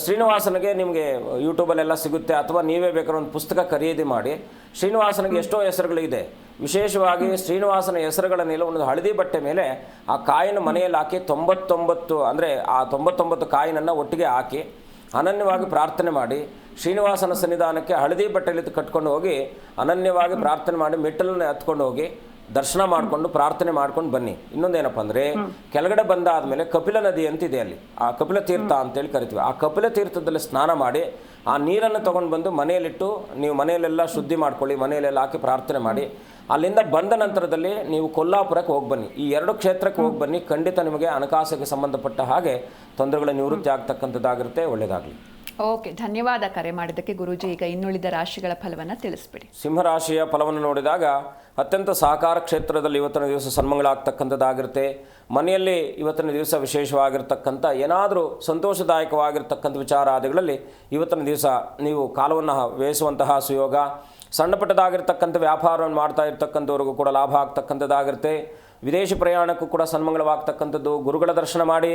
ಶ್ರೀನಿವಾಸನಿಗೆ ನಿಮಗೆ ಯೂಟ್ಯೂಬಲ್ಲೆಲ್ಲ ಸಿಗುತ್ತೆ, ಅಥವಾ ನೀವೇ ಬೇಕಾದ್ರೆ ಒಂದು ಪುಸ್ತಕ ಖರೀದಿ ಮಾಡಿ. ಶ್ರೀನಿವಾಸನಿಗೆ ಎಷ್ಟೋ ಹೆಸರುಗಳಿದೆ, ವಿಶೇಷವಾಗಿ ಶ್ರೀನಿವಾಸನ ಹೆಸರುಗಳನ್ನೆಲ್ಲ ಒಂದು ಹಳದಿ ಬಟ್ಟೆ ಮೇಲೆ ಆ ಕಾಯಿನ ಮನೆಯಲ್ಲಿ ಹಾಕಿ 99 ಅಂದರೆ ಆ 99 ಕಾಯಿನನ್ನು ಒಟ್ಟಿಗೆ ಹಾಕಿ ಅನನ್ಯವಾಗಿ ಪ್ರಾರ್ಥನೆ ಮಾಡಿ. ಶ್ರೀನಿವಾಸನ ಸನ್ನಿಧಾನಕ್ಕೆ ಹಳದಿ ಬಟ್ಟೆಯಲ್ಲಿ ಕಟ್ಕೊಂಡು ಹೋಗಿ ಅನನ್ಯವಾಗಿ ಪ್ರಾರ್ಥನೆ ಮಾಡಿ ಮೆಟ್ಟಲನ್ನು ಹತ್ಕೊಂಡು ಹೋಗಿ ದರ್ಶನ ಮಾಡಿಕೊಂಡು ಪ್ರಾರ್ಥನೆ ಮಾಡ್ಕೊಂಡು ಬನ್ನಿ. ಇನ್ನೊಂದೇನಪ್ಪ ಅಂದರೆ, ಕೆಳಗಡೆ ಬಂದಾದಮೇಲೆ ಕಪಿಲ ನದಿ ಅಂತಿದೆ, ಅಲ್ಲಿ ಆ ಕಪಿಲ ತೀರ್ಥ ಅಂತೇಳಿ ಕರಿತೀವಿ. ಆ ಕಪಿಲ ತೀರ್ಥದಲ್ಲಿ ಸ್ನಾನ ಮಾಡಿ ಆ ನೀರನ್ನು ತೊಗೊಂಡು ಬಂದು ಮನೆಯಲ್ಲಿಟ್ಟು ನೀವು ಮನೆಯಲ್ಲೆಲ್ಲ ಶುದ್ಧಿ ಮಾಡ್ಕೊಳ್ಳಿ, ಮನೆಯಲ್ಲೆಲ್ಲ ಹಾಕಿ ಪ್ರಾರ್ಥನೆ ಮಾಡಿ. ಅಲ್ಲಿಂದ ಬಂದ ನಂತರದಲ್ಲಿ ನೀವು ಕೊಲ್ಲಾಪುರಕ್ಕೆ ಹೋಗಿ ಬನ್ನಿ. ಈ 2 ಕ್ಷೇತ್ರಕ್ಕೆ ಹೋಗಿ ಬನ್ನಿ, ಖಂಡಿತ ನಿಮಗೆ ಹಣಕಾಸಿಗೆ ಸಂಬಂಧಪಟ್ಟ ಹಾಗೆ ತೊಂದರೆಗಳ ನಿವೃತ್ತಿ ಆಗ್ತಕ್ಕಂಥದ್ದಾಗಿರುತ್ತೆ. ಒಳ್ಳೆಯದಾಗಲಿ. ಓಕೆ, ಧನ್ಯವಾದ ಕರೆ ಮಾಡಿದ್ದಕ್ಕೆ. ಗುರೂಜಿ, ಈಗ ಇನ್ನುಳಿದ ರಾಶಿಗಳ ಫಲವನ್ನು ತಿಳಿಸ್ಬಿಡಿ. ಸಿಂಹರಾಶಿಯ ಫಲವನ್ನು ನೋಡಿದಾಗ ಅತ್ಯಂತ ಸಹಕಾರ ಕ್ಷೇತ್ರದಲ್ಲಿ ಇವತ್ತಿನ ದಿವಸ ಸನ್ಮಂಗಳ ಆಗ್ತಕ್ಕಂಥದ್ದಾಗಿರುತ್ತೆ. ಮನೆಯಲ್ಲಿ ಇವತ್ತಿನ ದಿವಸ ವಿಶೇಷವಾಗಿರ್ತಕ್ಕಂಥ ಏನಾದರೂ ಸಂತೋಷದಾಯಕವಾಗಿರ್ತಕ್ಕಂಥ ವಿಚಾರಾದಿಗಳಲ್ಲಿ ಇವತ್ತಿನ ದಿವಸ ನೀವು ಕಾಲವನ್ನು ವ್ಯಯಿಸುವಂತಹ ಸುಯೋಗ. ಸಣ್ಣ ಪುಟ್ಟದಾಗಿರ್ತಕ್ಕಂಥ ವ್ಯಾಪಾರವನ್ನು ಮಾಡ್ತಾ ಇರ್ತಕ್ಕಂಥವ್ರಿಗೂ ಕೂಡ ಲಾಭ ಆಗ್ತಕ್ಕಂಥದ್ದಾಗಿರುತ್ತೆ. ವಿದೇಶಿ ಪ್ರಯಾಣಕ್ಕೂ ಕೂಡ ಸನ್ಮಂಗಳವಾಗ್ತಕ್ಕಂಥದ್ದು. ಗುರುಗಳ ದರ್ಶನ ಮಾಡಿ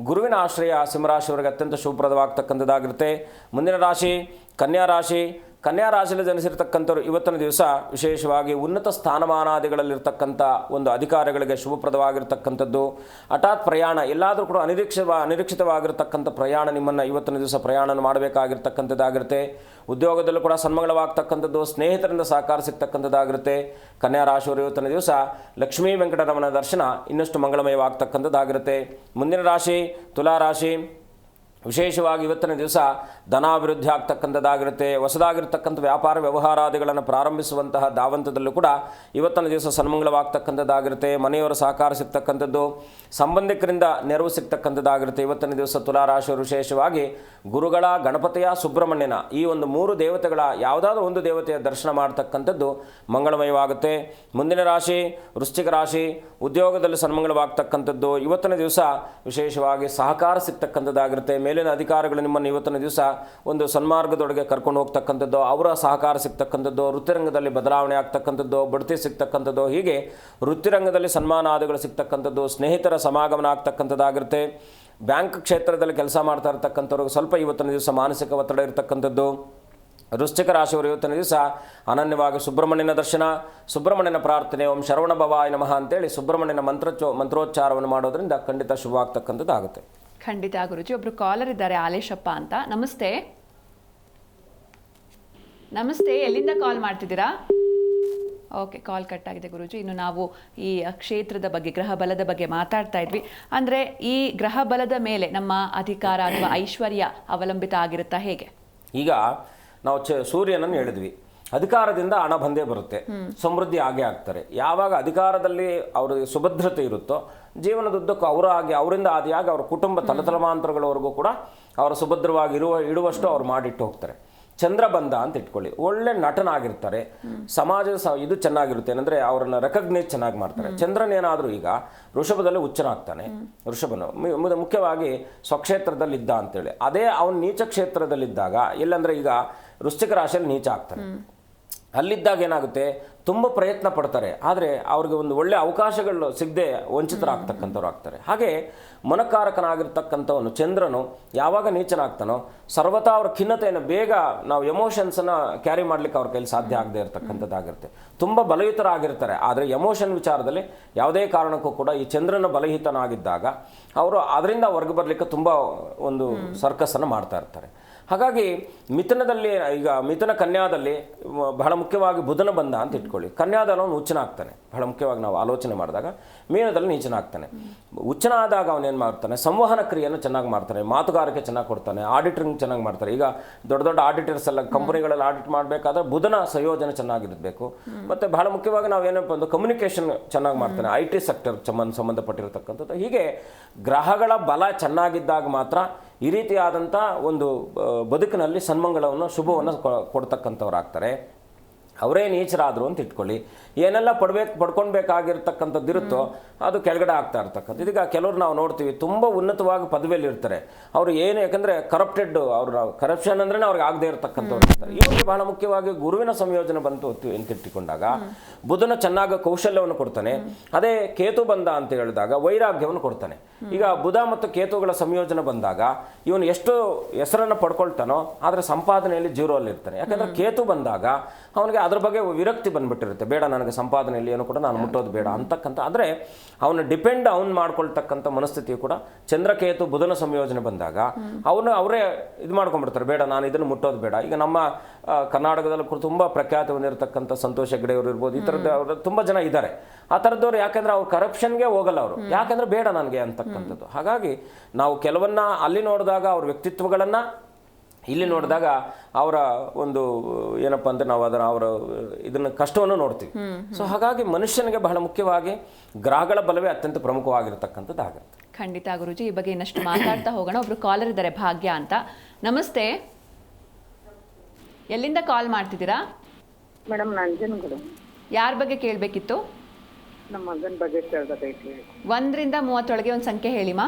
ಗುರುವಿನ ಆಶ್ರಯ ಸಿಂಹರಾಶಿಯವರಿಗೆ ಅತ್ಯಂತ ಶುಭಪ್ರದವಾಗ್ತಕ್ಕಂಥದ್ದಾಗಿರುತ್ತೆ. ಮುಂದಿನ ರಾಶಿ ಕನ್ಯಾ ರಾಶಿ. ಕನ್ಯಾ ರಾಶಿಯಲ್ಲಿ ಜನಿಸಿರ್ತಕ್ಕಂಥವ್ರು ಇವತ್ತಿನ ದಿವಸ ವಿಶೇಷವಾಗಿ ಉನ್ನತ ಸ್ಥಾನಮಾನಾದಿಗಳಲ್ಲಿರ್ತಕ್ಕಂಥ ಒಂದು ಅಧಿಕಾರಿಗಳಿಗೆ ಶುಭಪ್ರದವಾಗಿರ್ತಕ್ಕಂಥದ್ದು. ಹಠಾತ್ ಪ್ರಯಾಣ, ಎಲ್ಲಾದರೂ ಕೂಡ ಅನಿರೀಕ್ಷಿತವಾಗಿರ್ತಕ್ಕಂಥ ಪ್ರಯಾಣ ನಿಮ್ಮನ್ನು ಇವತ್ತಿನ ದಿವಸ ಪ್ರಯಾಣ ಮಾಡಬೇಕಾಗಿರ್ತಕ್ಕಂಥದ್ದಾಗಿರುತ್ತೆ. ಉದ್ಯೋಗದಲ್ಲೂ ಕೂಡ ಸನ್ಮಂಗಳವಾಗ್ತಕ್ಕಂಥದ್ದು. ಸ್ನೇಹಿತರಿಂದ ಸಹಕಾರ ಸಿಗ್ತಕ್ಕಂಥದ್ದಾಗಿರುತ್ತೆ. ಕನ್ಯಾ ರಾಶಿಯವರು ಇವತ್ತಿನ ದಿವಸ ಲಕ್ಷ್ಮೀ ವೆಂಕಟರಮಣ ದರ್ಶನ ಇನ್ನಷ್ಟು ಮಂಗಳಮಯವಾಗ್ತಕ್ಕಂಥದ್ದಾಗಿರುತ್ತೆ. ಮುಂದಿನ ರಾಶಿ ತುಲಾ ರಾಶಿ. ವಿಶೇಷವಾಗಿ ಇವತ್ತಿನ ದಿವಸ ಧನಾಭಿವೃದ್ಧಿ ಆಗ್ತಕ್ಕಂಥದ್ದಾಗಿರುತ್ತೆ. ಹೊಸದಾಗಿರ್ತಕ್ಕಂಥ ವ್ಯಾಪಾರ ವ್ಯವಹಾರಾದಿಗಳನ್ನು ಪ್ರಾರಂಭಿಸುವಂತಹ ಧಾವಂತದಲ್ಲೂ ಕೂಡ ಇವತ್ತಿನ ದಿವಸ ಸನ್ಮಂಗಳವಾಗ್ತಕ್ಕಂಥದ್ದಾಗಿರುತ್ತೆ. ಮನೆಯವರ ಸಹಕಾರ ಸಿಗ್ತಕ್ಕಂಥದ್ದು, ಸಂಬಂಧಿಕರಿಂದ ನೆರವು ಸಿಗ್ತಕ್ಕಂಥದ್ದಾಗಿರುತ್ತೆ. ಇವತ್ತಿನ ದಿವಸ ತುಲಾ ರಾಶಿಯವರು ವಿಶೇಷವಾಗಿ ಗುರುಗಳ, ಗಣಪತಿಯ, ಸುಬ್ರಹ್ಮಣ್ಯನ ಈ ಒಂದು 3 ದೇವತೆಗಳ ಯಾವುದಾದ್ರೂ ಒಂದು ದೇವತೆಯ ದರ್ಶನ ಮಾಡ್ತಕ್ಕಂಥದ್ದು ಮಂಗಳಮಯವಾಗುತ್ತೆ. ಮುಂದಿನ ರಾಶಿ ವೃಶ್ಚಿಕ ರಾಶಿ. ಉದ್ಯೋಗದಲ್ಲಿ ಸನ್ಮಂಗಳವಾಗ್ತಕ್ಕಂಥದ್ದು. ಇವತ್ತಿನ ದಿವಸ ವಿಶೇಷವಾಗಿ ಸಹಕಾರ ಸಿಗ್ತಕ್ಕಂಥದ್ದಾಗಿರುತ್ತೆ. ಮೇಲಿನ ಅಧಿಕಾರಿಗಳು ನಿಮ್ಮನ್ನು ಇವತ್ತಿನ ದಿವಸ ಒಂದು ಸನ್ಮಾರ್ಗದೊಳಗೆ ಕರ್ಕೊಂಡು ಹೋಗ್ತಕ್ಕಂಥದ್ದು, ಅವರ ಸಹಕಾರ ಸಿಗ್ತಕ್ಕಂಥದ್ದು. ವೃತ್ತಿರಂಗದಲ್ಲಿ ಬದಲಾವಣೆ ಆಗ್ತಕ್ಕಂಥದ್ದು, ಬಡ್ತಿ ಸಿಗ್ತಕ್ಕಂಥದ್ದು, ಹೀಗೆ ವೃತ್ತಿರಂಗದಲ್ಲಿ ಸನ್ಮಾನಾದಿಗಳು ಸಿಗ್ತಕ್ಕಂಥದ್ದು. ಸ್ನೇಹಿತರ ಸಮಾಗಮನ ಆಗ್ತಕ್ಕಂಥದ್ದಾಗಿರುತ್ತೆ. ಬ್ಯಾಂಕ್ ಕ್ಷೇತ್ರದಲ್ಲಿ ಕೆಲಸ ಮಾಡ್ತಾ ಇರ್ತಕ್ಕಂಥವ್ರಿಗೆ ಸ್ವಲ್ಪ ಇವತ್ತಿನ ದಿವಸ ಮಾನಸಿಕ ಒತ್ತಡ ಇರತಕ್ಕಂಥದ್ದು. ವೃಶ್ಚಿಕ ರಾಶಿಯವರು ಇವತ್ತಿನ ದಿವಸ ಅನನ್ಯವಾಗಿ ಸುಬ್ರಹ್ಮಣ್ಯನ ದರ್ಶನ, ಸುಬ್ರಹ್ಮಣ್ಯನ ಪ್ರಾರ್ಥನೆ, ಓಂ ಶರವಣ ಭವಾಯ ನಮಃ ಅಂತೇಳಿ ಸುಬ್ರಹ್ಮಣ್ಯನ ಮಂತ್ರೋಚ್ಚಾರವನ್ನು ಮಾಡೋದ್ರಿಂದ ಖಂಡಿತ ಶುಭವಾಗ್ತಕ್ಕಂಥದ್ದು ಆಗುತ್ತೆ. ಖಂಡಿತ ಗುರುಜಿ. ಒಬ್ರು ಕಾಲರ್ ಇದ್ದಾರೆ, ಆಲೇಶಪ್ಪ ಅಂತ. ನಮಸ್ತೆ. ನಮಸ್ತೆ, ಎಲ್ಲಿಂದ ಕಾಲ್ ಮಾಡ್ತಿದ್ದೀರಾ? ಓಕೆ, ಕಾಲ್ ಕಟ್ ಆಗಿದೆ ಗುರುಜಿ. ಇನ್ನು ನಾವು ಈ ಕ್ಷೇತ್ರದ ಬಗ್ಗೆ, ಗ್ರಹ ಬಲದ ಬಗ್ಗೆ ಮಾತಾಡ್ತಾ ಇದ್ವಿ. ಅಂದರೆ ಈ ಗ್ರಹ ಬಲದ ಮೇಲೆ ನಮ್ಮ ಅಧಿಕಾರ ಅಥವಾ ಐಶ್ವರ್ಯ ಅವಲಂಬಿತ ಆಗಿರುತ್ತಾ, ಹೇಗೆ? ಈಗ ನಾವು ಸೂರ್ಯನನ್ನು ಹೇಳಿದ್ವಿ, ಅಧಿಕಾರದಿಂದ ಹಣ ಬಂದೇ ಬರುತ್ತೆ, ಸಮೃದ್ಧಿ ಆಗೇ ಆಗ್ತಾರೆ. ಯಾವಾಗ ಅಧಿಕಾರದಲ್ಲಿ ಅವರಿಗೆ ಸುಭದ್ರತೆ ಇರುತ್ತೋ ಜೀವನದುದ್ದಕ್ಕೂ ಅವರಿಂದ ಆದಿಯಾಗಿ ಅವರ ಕುಟುಂಬ ತಲತಲಾಂತರಗಳವರೆಗೂ ಕೂಡ ಅವರು ಸುಭದ್ರವಾಗಿ ಇಡುವಷ್ಟು ಅವ್ರು ಮಾಡಿಟ್ಟು ಹೋಗ್ತಾರೆ. ಚಂದ್ರ ಬಂದ ಅಂತ ಇಟ್ಕೊಳ್ಳಿ, ಒಳ್ಳೆ ನಟನಾಗಿರ್ತಾರೆ, ಸಮಾಜದ ಇದು ಚೆನ್ನಾಗಿರುತ್ತೆ, ಏನಂದರೆ ಅವರನ್ನು ರೆಕಗ್ನೈಸ್ ಚೆನ್ನಾಗಿ ಮಾಡ್ತಾರೆ. ಚಂದ್ರನೇನಾದರೂ ಈಗ ಋಷಭದಲ್ಲಿ ಉಚ್ಚನಾಗ್ತಾನೆ, ಋಷಭನು ಮುಖ್ಯವಾಗಿ ಸ್ವಕ್ಷೇತ್ರದಲ್ಲಿದ್ದ ಅಂತೇಳಿ. ಅದೇ ಅವನು ನೀಚ ಕ್ಷೇತ್ರದಲ್ಲಿದ್ದಾಗ, ಎಲ್ಲಂದರೆ ಈಗ ವೃಶ್ಚಿಕ ರಾಶಿಯಲ್ಲಿ ನೀಚ ಆಗ್ತಾನೆ. ಅಲ್ಲಿದ್ದಾಗ ಏನಾಗುತ್ತೆ, ತುಂಬ ಪ್ರಯತ್ನ ಪಡ್ತಾರೆ, ಆದರೆ ಅವ್ರಿಗೆ ಒಂದು ಒಳ್ಳೆಯ ಅವಕಾಶಗಳು ಸಿಗದೆ ವಂಚಿತರಾಗ್ತಕ್ಕಂಥವ್ರು ಆಗ್ತಾರೆ. ಹಾಗೆ ಮನಕಾರಕನಾಗಿರ್ತಕ್ಕಂಥವನು ಚಂದ್ರನು ಯಾವಾಗ ನೀಚನಾಗ್ತಾನೋ ಸರ್ವತಾ ಅವ್ರ ಖಿನ್ನತೆಯನ್ನು ಬೇಗ ನಾವು ಎಮೋಷನ್ಸನ್ನು ಕ್ಯಾರಿ ಮಾಡಲಿಕ್ಕೆ ಅವ್ರ ಕೈಲಿ ಸಾಧ್ಯ ಆಗದೆ ಇರತಕ್ಕಂಥದ್ದಾಗಿರುತ್ತೆ. ತುಂಬ ಬಲಯುತರಾಗಿರ್ತಾರೆ, ಆದರೆ ಎಮೋಷನ್ ವಿಚಾರದಲ್ಲಿ ಯಾವುದೇ ಕಾರಣಕ್ಕೂ ಕೂಡ ಈ ಚಂದ್ರನ ಬಲಹಿತನಾಗಿದ್ದಾಗ ಅವರು ಅದರಿಂದ ಹೊರಗೆ ಬರಲಿಕ್ಕೆ ತುಂಬ ಒಂದು ಸರ್ಕಸನ್ನು ಮಾಡ್ತಾ ಇರ್ತಾರೆ. ಹಾಗಾಗಿ ಮಿಥುನದಲ್ಲಿ, ಈಗ ಮಿಥುನ ಕನ್ಯಾದಲ್ಲಿ ಬಹಳ ಮುಖ್ಯವಾಗಿ ಬುಧನ ಬಂದ ಅಂತ ಇಟ್ಕೊಳ್ಳಿ. ಕನ್ಯಾದಲ್ಲಿ ಅವನು ಉಚ್ಚನಾಗ್ತಾನೆ, ಬಹಳ ಮುಖ್ಯವಾಗಿ ನಾವು ಆಲೋಚನೆ ಮಾಡಿದಾಗ. ಮೀನದಲ್ಲಿ ನೀಚನಾಗ್ತಾನೆ. ಉಚ್ಚನ ಆದಾಗ ಅವನೇನು ಮಾಡ್ತಾನೆ, ಸಂವಹನ ಕ್ರಿಯೆಯನ್ನು ಚೆನ್ನಾಗಿ ಮಾಡ್ತಾನೆ, ಮಾತುಗಾರಿಕೆ ಚೆನ್ನಾಗಿ ಕೊಡ್ತಾನೆ, ಆಡಿಟಿಂಗ್ ಚೆನ್ನಾಗಿ ಮಾಡ್ತಾರೆ. ಈಗ ದೊಡ್ಡ ದೊಡ್ಡ ಆಡಿಟರ್ಸ್ ಎಲ್ಲ ಕಂಪನಿಗಳಲ್ಲಿ ಆಡಿಟ್ ಮಾಡಬೇಕಾದ್ರೆ ಬುಧನ ಸಂಯೋಜನೆ ಚೆನ್ನಾಗಿರಬೇಕು. ಮತ್ತು ಬಹಳ ಮುಖ್ಯವಾಗಿ ನಾವೇನಪ್ಪ ಒಂದು ಕಮ್ಯುನಿಕೇಷನ್ ಚೆನ್ನಾಗಿ ಮಾಡ್ತಾನೆ, IT ಸೆಕ್ಟರ್ ಸಂಬಂಧಪಟ್ಟಿರತಕ್ಕಂಥದ್ದು. ಹೀಗೆ ಗ್ರಹಗಳ ಬಲ ಚೆನ್ನಾಗಿದ್ದಾಗ ಮಾತ್ರ ಈ ರೀತಿಯಾದಂಥ ಒಂದು ಬದುಕಿನಲ್ಲಿ ಸನ್ಮಂಗಳವನ್ನು ಶುಭವನ್ನು ಕೊಡ್ತಕ್ಕಂಥವ್ರಾಗ್ತಾರೆ. ಅವರೇ ನೀಚರಾದರು ಅಂತ ಇಟ್ಕೊಳ್ಳಿ, ಏನೆಲ್ಲ ಪಡ್ಕೊಳ್ಬೇಕಾಗಿರ್ತಕ್ಕಂಥದ್ದು ಇರುತ್ತೋ ಅದು ಕೆಳಗಡೆ ಆಗ್ತಾ ಇರ್ತಕ್ಕಂಥದ್ದು. ಇದೀಗ ಕೆಲವರು ನಾವು ನೋಡ್ತೀವಿ ತುಂಬ ಉನ್ನತವಾಗಿ ಪದವಿಯಲ್ಲಿ ಇರ್ತಾರೆ, ಅವರು ಏನು, ಯಾಕಂದರೆ ಕರಪ್ಟೆಡ್, ಅವ್ರ ಕರಪ್ಷನ್ ಅಂದ್ರೆ ಅವ್ರಿಗೆ ಆಗದೆ ಇರತಕ್ಕಂಥವ್ರು ಇರ್ತಾರೆ. ಇವರಿಗೆ ಬಹಳ ಮುಖ್ಯವಾಗಿ ಗುರುವಿನ ಸಂಯೋಜನೆ ಬಂತು ಅಂತ ಇಟ್ಟುಕೊಂಡಾಗ ಬುಧನ ಚೆನ್ನಾಗಿ ಕೌಶಲ್ಯವನ್ನು ಕೊಡ್ತಾನೆ. ಅದೇ ಕೇತು ಬಂದ ಅಂತ ಹೇಳಿದಾಗ ವೈರಾಗ್ಯವನ್ನು ಕೊಡ್ತಾನೆ. ಈಗ ಬುಧ ಮತ್ತು ಕೇತುಗಳ ಸಂಯೋಜನೆ ಬಂದಾಗ ಇವನು ಎಷ್ಟು ಹೆಸರನ್ನು ಪಡ್ಕೊಳ್ತಾನೋ ಆದರೆ ಸಂಪಾದನೆಯಲ್ಲಿ ಜೀರೋಲ್ಲಿ ಇರ್ತಾನೆ. ಯಾಕಂದರೆ ಕೇತು ಬಂದಾಗ ಅವನಿಗೆ ಅದ್ರ ಬಗ್ಗೆ ವಿರಕ್ತಿ ಬಂದ್ಬಿಟ್ಟಿರುತ್ತೆ, ಬೇಡ ನನಗೆ ಸಂಪಾದನೆಯಲ್ಲಿ ಏನು ಕೂಡ ನಾನು ಮುಟ್ಟೋದು ಬೇಡ ಅಂತಕ್ಕಂಥ. ಅಂದರೆ ಅವನು ಡಿಪೆಂಡ್ ಮಾಡ್ಕೊಳ್ತಕ್ಕಂಥ ಮನಸ್ಥಿತಿಯು ಕೂಡ ಚಂದ್ರಕೇತು ಬುಧನ ಸಂಯೋಜನೆ ಬಂದಾಗ ಅವರೇ ಇದು ಮಾಡ್ಕೊಂಡ್ಬಿಡ್ತಾರೆ, ಬೇಡ ನಾನು ಇದನ್ನು ಮುಟ್ಟೋದು ಬೇಡ. ಈಗ ನಮ್ಮ ಕರ್ನಾಟಕದಲ್ಲಿ ತುಂಬ ಪ್ರಖ್ಯಾತಿ ಹೊಂದಿರತಕ್ಕಂಥ ಸಂತೋಷ್ ಹೆಗ್ಡೆ ಅವರು ಇರ್ಬೋದು, ಈ ಥರದ್ದು ಅವರು ತುಂಬ ಜನ ಇದ್ದಾರೆ. ಆ ಥರದ್ದವ್ರು ಯಾಕೆಂದ್ರೆ ಅವ್ರು ಕರಪ್ಷನ್ಗೆ ಹೋಗಲ್ಲ, ಅವರು ಯಾಕೆಂದ್ರೆ ಬೇಡ ನನಗೆ ಅಂತಕ್ಕಂಥದ್ದು. ಹಾಗಾಗಿ ನಾವು ಕೆಲವನ್ನ ಅಲ್ಲಿ ನೋಡಿದಾಗ ಅವ್ರ ವ್ಯಕ್ತಿತ್ವಗಳನ್ನು, ಇಲ್ಲಿ ನೋಡಿದಾಗ ಅವರ ಒಂದು ಏನಪ್ಪ ಅಂದರೆ ನಾವು ಅವರ ಇದನ್ನು ಕಷ್ಟವನ್ನು ನೋಡ್ತೀವಿ. ಸೊ ಹಾಗಾಗಿ ಮನುಷ್ಯನಿಗೆ ಬಹಳ ಮುಖ್ಯವಾಗಿ ಗ್ರಹಗಳ ಬಲವೇ ಅತ್ಯಂತ ಪ್ರಮುಖವಾಗಿರ್ತಕ್ಕಂಥದ್ದು ಆಗುತ್ತೆ. ಖಂಡಿತ ಗುರುಜಿ, ಈ ಬಗ್ಗೆ ಇನ್ನಷ್ಟು ಮಾತಾಡ್ತಾ ಹೋಗೋಣ. ಒಬ್ರು ಕಾಲರ್ ಇದ್ದಾರೆ, ಭಾಗ್ಯ ಅಂತ. ನಮಸ್ತೆ, ಎಲ್ಲಿಂದ ಕಾಲ್ ಮಾಡ್ತಿದ್ದೀರಾ? ಮೇಡಮ್ ನಂಜನಗೂಡು. ಯಾರ ಬಗ್ಗೆ ಕೇಳಬೇಕಿತ್ತು? ನಮ್ಮ ಮಗನ ಬಗ್ಗೆ ಕೇಳಬೇಕಾಯ್ತು. 1 ರಿಂದ 30 ಒಂದು ಸಂಖ್ಯೆ ಹೇಳಿಮಾ.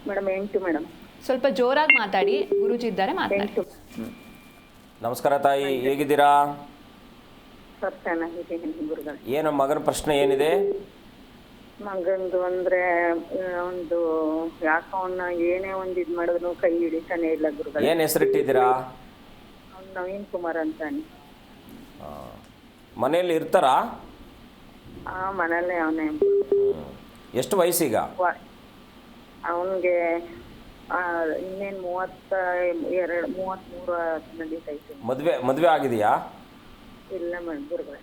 Madam 8 madam. ಸ್ವಲ್ಪ ಜೋರಾಗಿ ಮಾತಾಡಿ, ಗುರುಜಿ ಇದ್ದಾರೆ, ಮಾತಾಡಿ. ನಮಸ್ಕಾರ ತಾಯಿ, ಹೇಗಿದ್ದೀರಾ? ಸರ್ ಚೆನ್ನಾಗಿದ್ದೀನಿ ಗುರುಗಳು. ಏನು ಮಗನ ಪ್ರಶ್ನೆ ಏನಿದೆ? ಮಗಂದು ಅಂದ್ರೆ ಒಂದು ಯಾಕೋ ಅವನ್ನ ಏನೇ ಒಂದು ಇದು ಮಾಡಿದ್ರು ಕೈ ಹಿಡಿತಾನೆ ಇಲ್ಲ ಗುರುಗಳು. ಏನು ಹೆಸರಿಟ್ಟಿದ್ದೀರಾ? ಅವ್ನು ನವೀನ್ ಕುಮಾರ್ ಅಂತಾನೆ. ಮನೆಯಲ್ಲಿ ಇರ್ತಾರಾ? ಮನೇಲೆ ಅವನೇ. ಎಷ್ಟು ವಯಸ್ಸೀಗ? ಅವನಿಗೆ ಇನ್ನೇನು 33 ನಡೀತೈತೆ. ಮದುವೆ ಆಗಿದೆಯಾ? ಇಲ್ಲ ಮೇಡಮ್ ಗುರುಗಳೇ.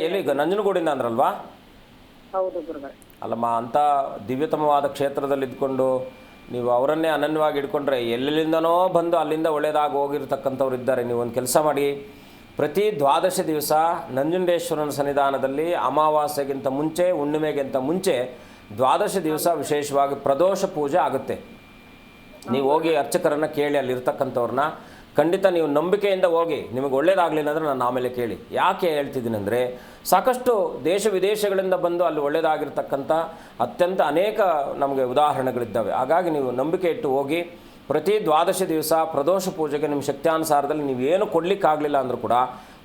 ಎಲ್ಲಿ ನಂಜನಗೂಡಿಂದ ಅಂದ್ರಲ್ವಾ? ಹೌದು ಗುರುಗಳೇ. ಅಲ್ಲಮ್ಮ, ಅಂಥ ದಿವ್ಯತಮವಾದ ಕ್ಷೇತ್ರದಲ್ಲಿ ಇದ್ಕೊಂಡು ನೀವು ಅವರನ್ನೇ ಅನನ್ಯವಾಗಿ ಇಟ್ಕೊಂಡ್ರೆ ಎಲ್ಲೆಲ್ಲಿಂದನೋ ಬಂದು ಅಲ್ಲಿಂದ ಒಳ್ಳೆಯದಾಗಿ ಹೋಗಿರ್ತಕ್ಕಂಥವ್ರು ಇದ್ದಾರೆ. ನೀವು ಒಂದು ಕೆಲಸ ಮಾಡಿ, ಪ್ರತಿ ದ್ವಾದಶ ದಿವಸ ನಂಜುಂಡೇಶ್ವರನ ಸನ್ನಿಧಾನದಲ್ಲಿ ಅಮಾವಾಸ್ಯೆಗಿಂತ ಮುಂಚೆ, ಹುಣ್ಣಿಮೆಗಿಂತ ಮುಂಚೆ ದ್ವಾದಶ ದಿವಸ ವಿಶೇಷವಾಗಿ ಪ್ರದೋಷ ಪೂಜೆ ಆಗುತ್ತೆ. ನೀವು ಹೋಗಿ ಅರ್ಚಕರನ್ನು ಕೇಳಿ, ಅಲ್ಲಿರ್ತಕ್ಕಂಥವ್ರನ್ನ ಖಂಡಿತ ನೀವು ನಂಬಿಕೆಯಿಂದ ಹೋಗಿ. ನಿಮಗೆ ಒಳ್ಳೇದಾಗಲಿಲ್ಲ ಅಂದರೆ ನಾನು ಆಮೇಲೆ ಕೇಳಿ. ಯಾಕೆ ಹೇಳ್ತಿದ್ದೀನಿ ಅಂದರೆ, ಸಾಕಷ್ಟು ದೇಶ ವಿದೇಶಗಳಿಂದ ಬಂದು ಅಲ್ಲಿ ಒಳ್ಳೆಯದಾಗಿರ್ತಕ್ಕಂಥ ಅತ್ಯಂತ ಅನೇಕ ನಮಗೆ ಉದಾಹರಣೆಗಳಿದ್ದಾವೆ. ಹಾಗಾಗಿ ನೀವು ನಂಬಿಕೆ ಇಟ್ಟು ಹೋಗಿ. ಪ್ರತಿ ದ್ವಾದಶ ದಿವಸ ಪ್ರದೋಷ ಪೂಜೆಗೆ ನಿಮ್ಮ ಶಕ್ತ್ಯಾನುಸಾರದಲ್ಲಿ ನೀವೇನು ಕೊಡಲಿಕ್ಕಾಗಲಿಲ್ಲ ಅಂದರೂ ಕೂಡ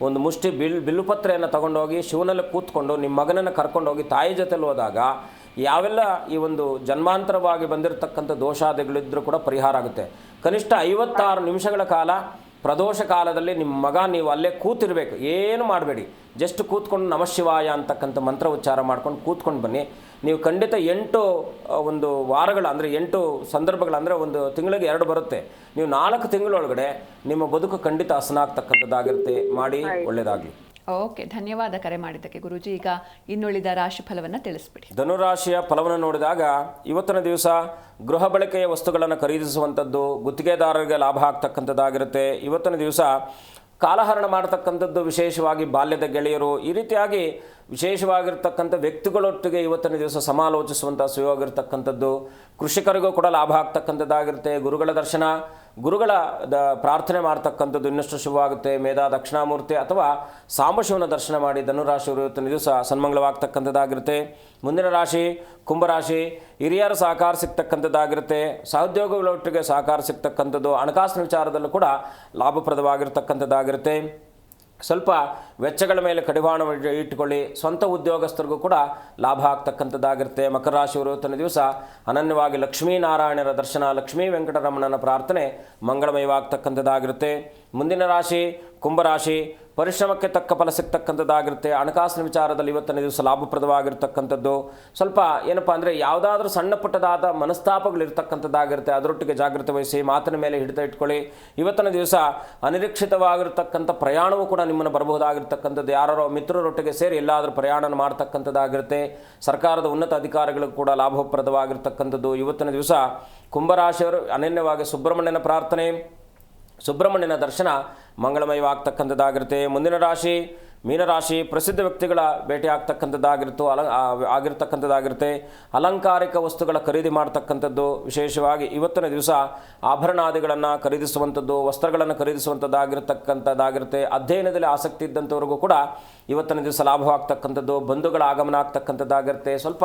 ಒಂದು ಮುಷ್ಟಿ ಬಿಲ್ಲುಪತ್ರೆಯನ್ನು ತಗೊಂಡೋಗಿ ಶಿವನಲ್ಲಿ ಕೂತ್ಕೊಂಡು ನಿಮ್ಮ ಮಗನನ್ನು ಕರ್ಕೊಂಡೋಗಿ ತಾಯಿ ಜೊತೆಲಿ ಹೋದಾಗ ಯಾವೆಲ್ಲ ಈ ಒಂದು ಜನ್ಮಾಂತರವಾಗಿ ಬಂದಿರತಕ್ಕಂಥ ದೋಷಾದಿಗಳಿದ್ದರೂ ಕೂಡ ಪರಿಹಾರ ಆಗುತ್ತೆ. ಕನಿಷ್ಠ 56 ನಿಮಿಷಗಳ ಕಾಲ ಪ್ರದೋಷ ಕಾಲದಲ್ಲಿ ನಿಮ್ಮ ಮಗ ನೀವು ಅಲ್ಲೇ ಕೂತಿರಬೇಕು, ಏನು ಮಾಡಬೇಡಿ. ಜಸ್ಟ್ ಕೂತ್ಕೊಂಡು ನಮಃಶಿವಾಯ ಅಂತಕ್ಕಂಥ ಮಂತ್ರ ಉಚ್ಚಾರ ಮಾಡ್ಕೊಂಡು ಕೂತ್ಕೊಂಡು ಬನ್ನಿ. ನೀವು ಖಂಡಿತ 8 ಒಂದು ವಾರಗಳು ಅಂದರೆ 8 ಸಂದರ್ಭಗಳು ಅಂದರೆ ಒಂದು ತಿಂಗಳಿಗೆ 2 ಬರುತ್ತೆ. ನೀವು 4 ತಿಂಗಳೊಳಗಡೆ ನಿಮ್ಮ ಬದುಕು ಖಂಡಿತ ಹಸನಾಗ್ತಕ್ಕಂಥದ್ದಾಗಿರುತ್ತೆ. ಮಾಡಿ, ಒಳ್ಳೆಯದಾಗಲಿ. ಓಕೆ, ಧನ್ಯವಾದ ಕರೆ ಮಾಡಿದ್ದಕ್ಕೆ ಗುರುಜಿ. ಈಗ ಇನ್ನುಳಿದ ರಾಶಿ ಫಲವನ್ನು ತಿಳಿಸ್ಬಿಡಿ. ಧನುರಾಶಿಯ ಫಲವನ್ನು ನೋಡಿದಾಗ ಇವತ್ತಿನ ದಿವಸ ಗೃಹ ಬಳಕೆಯ ವಸ್ತುಗಳನ್ನು ಖರೀದಿಸುವಂಥದ್ದು, ಗುತ್ತಿಗೆದಾರರಿಗೆ ಲಾಭ ಆಗ್ತಕ್ಕಂಥದ್ದಾಗಿರುತ್ತೆ. ಇವತ್ತಿನ ದಿವಸ ಕಾಲಹರಣ ಮಾಡತಕ್ಕಂಥದ್ದು, ವಿಶೇಷವಾಗಿ ಬಾಲ್ಯದ ಗೆಳೆಯರು, ಈ ರೀತಿಯಾಗಿ ವಿಶೇಷವಾಗಿರ್ತಕ್ಕಂಥ ವ್ಯಕ್ತಿಗಳೊಟ್ಟಿಗೆ ಇವತ್ತಿನ ದಿವಸ ಸಮಾಲೋಚಿಸುವಂಥ ಸುಯೋಗ ಇರತಕ್ಕಂಥದ್ದು. ಕೃಷಿಕರಿಗೂ ಕೂಡ ಲಾಭ ಆಗ್ತಕ್ಕಂಥದ್ದಾಗಿರುತ್ತೆ. ಗುರುಗಳ ದರ್ಶನ, ಗುರುಗಳ ಪ್ರಾರ್ಥನೆ ಮಾಡ್ತಕ್ಕಂಥದ್ದು ಇನ್ನಷ್ಟು ಶುಭವಾಗುತ್ತೆ. ಮೇಧಾ ದಕ್ಷಿಣಾಮೂರ್ತಿ ಅಥವಾ ಸಾಂಬಶಿವನ ದರ್ಶನ ಮಾಡಿ ಧನುರಾಶಿಯವರು ಇವತ್ತಿನ ದಿವಸ ಸನ್ಮಂಗಳವಾಗ್ತಕ್ಕಂಥದ್ದಾಗಿರುತ್ತೆ. ಮುಂದಿನ ರಾಶಿ ಕುಂಭರಾಶಿ. ಹಿರಿಯರ ಸಹಕಾರ ಸಿಗ್ತಕ್ಕಂಥದ್ದಾಗಿರುತ್ತೆ. ಸಹೋದ್ಯೋಗಿಗಳೊಟ್ಟಿಗೆ ಸಹಕಾರ ಸಿಗ್ತಕ್ಕಂಥದ್ದು. ಹಣಕಾಸಿನ ವಿಚಾರದಲ್ಲೂ ಕೂಡ ಲಾಭಪ್ರದವಾಗಿರ್ತಕ್ಕಂಥದ್ದಾಗಿರುತ್ತೆ. ಸ್ವಲ್ಪ ವೆಚ್ಚಗಳ ಮೇಲೆ ಕಡಿವಾಣ ಇಟ್ಟುಕೊಳ್ಳಿ. ಸ್ವಂತ ಉದ್ಯೋಗಸ್ಥರಿಗೂ ಕೂಡ ಲಾಭ ಆಗ್ತಕ್ಕಂಥದ್ದಾಗಿರುತ್ತೆ. ಮಕರ ರಾಶಿಯವರು ಇವತ್ತಿನ ದಿವಸ ಅನನ್ಯವಾಗಿ ಲಕ್ಷ್ಮೀನಾರಾಯಣರ ದರ್ಶನ, ಲಕ್ಷ್ಮೀ ವೆಂಕಟರಮಣನ ಪ್ರಾರ್ಥನೆ ಮಂಗಳಮಯವಾಗ್ತಕ್ಕಂಥದ್ದಾಗಿರುತ್ತೆ. ಮುಂದಿನ ರಾಶಿ ಕುಂಭರಾಶಿ. ಪರಿಶ್ರಮಕ್ಕೆ ತಕ್ಕ ಫಲ ಸಿಗ್ತಕ್ಕಂಥದ್ದಾಗಿರುತ್ತೆ. ಹಣಕಾಸಿನ ವಿಚಾರದಲ್ಲಿ ಇವತ್ತಿನ ದಿವಸ ಲಾಭಪ್ರದವಾಗಿರ್ತಕ್ಕಂಥದ್ದು. ಸ್ವಲ್ಪ ಏನಪ್ಪ ಅಂದರೆ ಯಾವುದಾದ್ರೂ ಸಣ್ಣ ಪುಟ್ಟದಾದ ಮನಸ್ತಾಪಗಳಿರ್ತಕ್ಕಂಥದ್ದಾಗಿರುತ್ತೆ. ಅದರೊಟ್ಟಿಗೆ ಜಾಗೃತಿ ವಹಿಸಿ, ಮಾತಿನ ಮೇಲೆ ಹಿಡಿತ ಇಟ್ಕೊಳ್ಳಿ. ಇವತ್ತಿನ ದಿವಸ ಅನಿರೀಕ್ಷಿತವಾಗಿರ್ತಕ್ಕಂಥ ಪ್ರಯಾಣವೂ ಕೂಡ ನಿಮ್ಮನ್ನು ಬರಬಹುದಾಗಿರ್ತಕ್ಕಂಥದ್ದು. ಯಾರೋ ಮಿತ್ರರೊಟ್ಟಿಗೆ ಸೇರಿ ಎಲ್ಲಾದರೂ ಪ್ರಯಾಣ ಮಾಡ್ತಕ್ಕಂಥದ್ದಾಗಿರುತ್ತೆ. ಸರ್ಕಾರದ ಉನ್ನತ ಅಧಿಕಾರಿಗಳಿಗೂ ಕೂಡ ಲಾಭಪ್ರದವಾಗಿರ್ತಕ್ಕಂಥದ್ದು. ಇವತ್ತಿನ ದಿವಸ ಕುಂಭರಾಶಿಯವರು ಅನನ್ಯವಾಗಿ ಸುಬ್ರಹ್ಮಣ್ಯನ ಪ್ರಾರ್ಥನೆ, ಸುಬ್ರಹ್ಮಣ್ಯನ ದರ್ಶನ ಮಂಗಳಮಯವಾಗ್ತಕ್ಕಂಥದ್ದಾಗಿರುತ್ತೆ. ಮುಂದಿನ ರಾಶಿ ಮೀನರಾಶಿ. ಪ್ರಸಿದ್ಧ ವ್ಯಕ್ತಿಗಳ ಭೇಟಿ ಆಗಿರ್ತಕ್ಕಂಥದ್ದಾಗಿರುತ್ತೆ. ಅಲಂಕಾರಿಕ ವಸ್ತುಗಳ ಖರೀದಿ ಮಾಡ್ತಕ್ಕಂಥದ್ದು. ವಿಶೇಷವಾಗಿ ಇವತ್ತಿನ ದಿವಸ ಆಭರಣಾದಿಗಳನ್ನು ಖರೀದಿಸುವಂಥದ್ದು, ವಸ್ತ್ರಗಳನ್ನು ಖರೀದಿಸುವಂಥದ್ದಾಗಿರ್ತಕ್ಕಂಥದ್ದಾಗಿರುತ್ತೆ. ಅಧ್ಯಯನದಲ್ಲಿ ಆಸಕ್ತಿ ಇದ್ದಂಥವ್ರಿಗೂ ಕೂಡ ಇವತ್ತಿನ ದಿವಸ ಲಾಭವಾಗ್ತಕ್ಕಂಥದ್ದು. ಬಂಧುಗಳ ಆಗಮನ ಆಗ್ತಕ್ಕಂಥದ್ದಾಗಿರುತ್ತೆ. ಸ್ವಲ್ಪ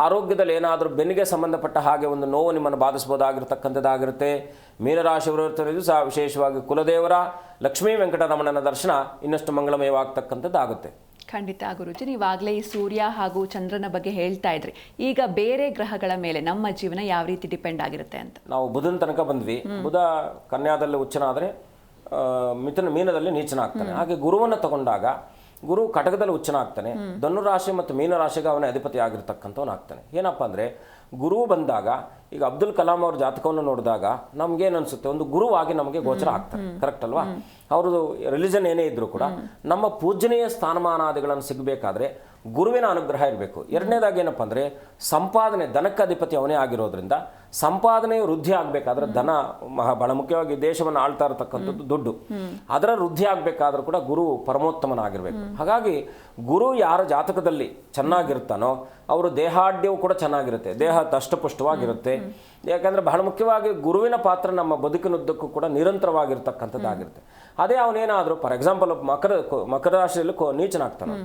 ಆರೋಗ್ಯದಲ್ಲಿ ಏನಾದರೂ ಬೆನ್ನಿಗೆ ಸಂಬಂಧಪಟ್ಟ ಹಾಗೆ ಒಂದು ನೋವು ನಿಮ್ಮನ್ನು ಬಾಧಿಸಬಹುದಾಗಿರ್ತಕ್ಕಂಥದ್ದಾಗಿರುತ್ತೆ. ಮೀನರಾಶಿಯವರು ಇವತ್ತಿನ ದಿವಸ ವಿಶೇಷವಾಗಿ ಕುಲದೇವರ ಲಕ್ಷ್ಮೀ ವೆಂಕಟರಮಣನ ದರ್ಶನ ಇನ್ನಷ್ಟು ಮಂಗಳಮಯವಾಗ್ತಕ್ಕಂಥದ್ದಾಗುತ್ತೆ. ಖಂಡಿತ ಗುರುಜಿ, ನೀವಾಗಲೇ ಈ ಸೂರ್ಯ ಹಾಗೂ ಚಂದ್ರನ ಬಗ್ಗೆ ಹೇಳ್ತಾ ಇದ್ರಿ. ಈಗ ಬೇರೆ ಗ್ರಹಗಳ ಮೇಲೆ ನಮ್ಮ ಜೀವನ ಯಾವ ರೀತಿ ಡಿಪೆಂಡ್ ಆಗಿರುತ್ತೆ ಅಂತ ನಾವು ಬುಧನ ತನಕ ಬಂದ್ವಿ. ಬುಧ ಕನ್ಯಾದಲ್ಲಿ ಉಚ್ಚನಾದರೆ ಮೀನದಲ್ಲಿ ನೀಚನಾಗ್ತಾನೆ. ಹಾಗೆ ಗುರುವನ್ನು ತಗೊಂಡಾಗ ಗುರು ಕಟಕದಲ್ಲಿ ಉಚ್ಚನಾಗ್ತಾನೆ. ಧನುರಾಶಿ ಮತ್ತು ಮೀನರಾಶಿಗೆ ಅವನೇ ಅಧಿಪತಿ ಆಗಿರ್ತಕ್ಕಂಥವನಾಗ್ತಾನೆ. ಏನಪ್ಪ ಅಂದರೆ ಗುರು ಬಂದಾಗ, ಈಗ ಅಬ್ದುಲ್ ಕಲಾಂ ಅವ್ರ ಜಾತಕವನ್ನು ನೋಡಿದಾಗ ನಮ್ಗೇನು ಅನಿಸುತ್ತೆ, ಒಂದು ಗುರುವಾಗಿ ನಮಗೆ ಗೋಚರ ಆಗ್ತಾರೆ. ಕರೆಕ್ಟ್ ಅಲ್ವಾ? ಅವ್ರದ್ದು ರಿಲಿಜನ್ ಏನೇ ಇದ್ರೂ ಕೂಡ ನಮ್ಮ ಪೂಜನೀಯ ಸ್ಥಾನಮಾನಾದಿಗಳನ್ನು ಸಿಗಬೇಕಾದ್ರೆ ಗುರುವಿನ ಅನುಗ್ರಹ ಇರಬೇಕು. ಎರಡನೇದಾಗಿ ಏನಪ್ಪ ಅಂದರೆ ಸಂಪಾದನೆ, ದನಕ್ಕೆ ಅಧಿಪತಿ ಅವನೇ ಆಗಿರೋದ್ರಿಂದ ಸಂಪಾದನೆಯು ವೃದ್ಧಿ ಆಗಬೇಕಾದ್ರೆ ಧನ ಬಹಳ ಮುಖ್ಯವಾಗಿ ದೇಶವನ್ನು ಆಳ್ತಾ ಇರತಕ್ಕಂಥದ್ದು ದುಡ್ಡು, ಅದರ ವೃದ್ಧಿ ಆಗಬೇಕಾದ್ರೂ ಕೂಡ ಗುರು ಪರಮೋತ್ತಮನಾಗಿರ್ಬೇಕು. ಹಾಗಾಗಿ ಗುರು ಯಾರ ಜಾತಕದಲ್ಲಿ ಚೆನ್ನಾಗಿರ್ತಾನೋ ಅವರು ದೇಹಾಢ್ಯವು ಕೂಡ ಚೆನ್ನಾಗಿರುತ್ತೆ, ದೇಹ ದಷ್ಟಪುಷ್ಟವಾಗಿರುತ್ತೆ. ಯಾಕಂದರೆ ಬಹಳ ಮುಖ್ಯವಾಗಿ ಗುರುವಿನ ಪಾತ್ರ ನಮ್ಮ ಬದುಕಿನುದ್ದಕ್ಕೂ ಕೂಡ ನಿರಂತರವಾಗಿರ್ತಕ್ಕಂಥದ್ದಾಗಿರುತ್ತೆ. ಅದೇ ಅವನೇನಾದರೂ ಫಾರ್ ಎಕ್ಸಾಂಪಲ್ ಮಕರ ರಾಶಿಯಲ್ಲಿ ನೀಚನಾಗ್ತಾನೆ.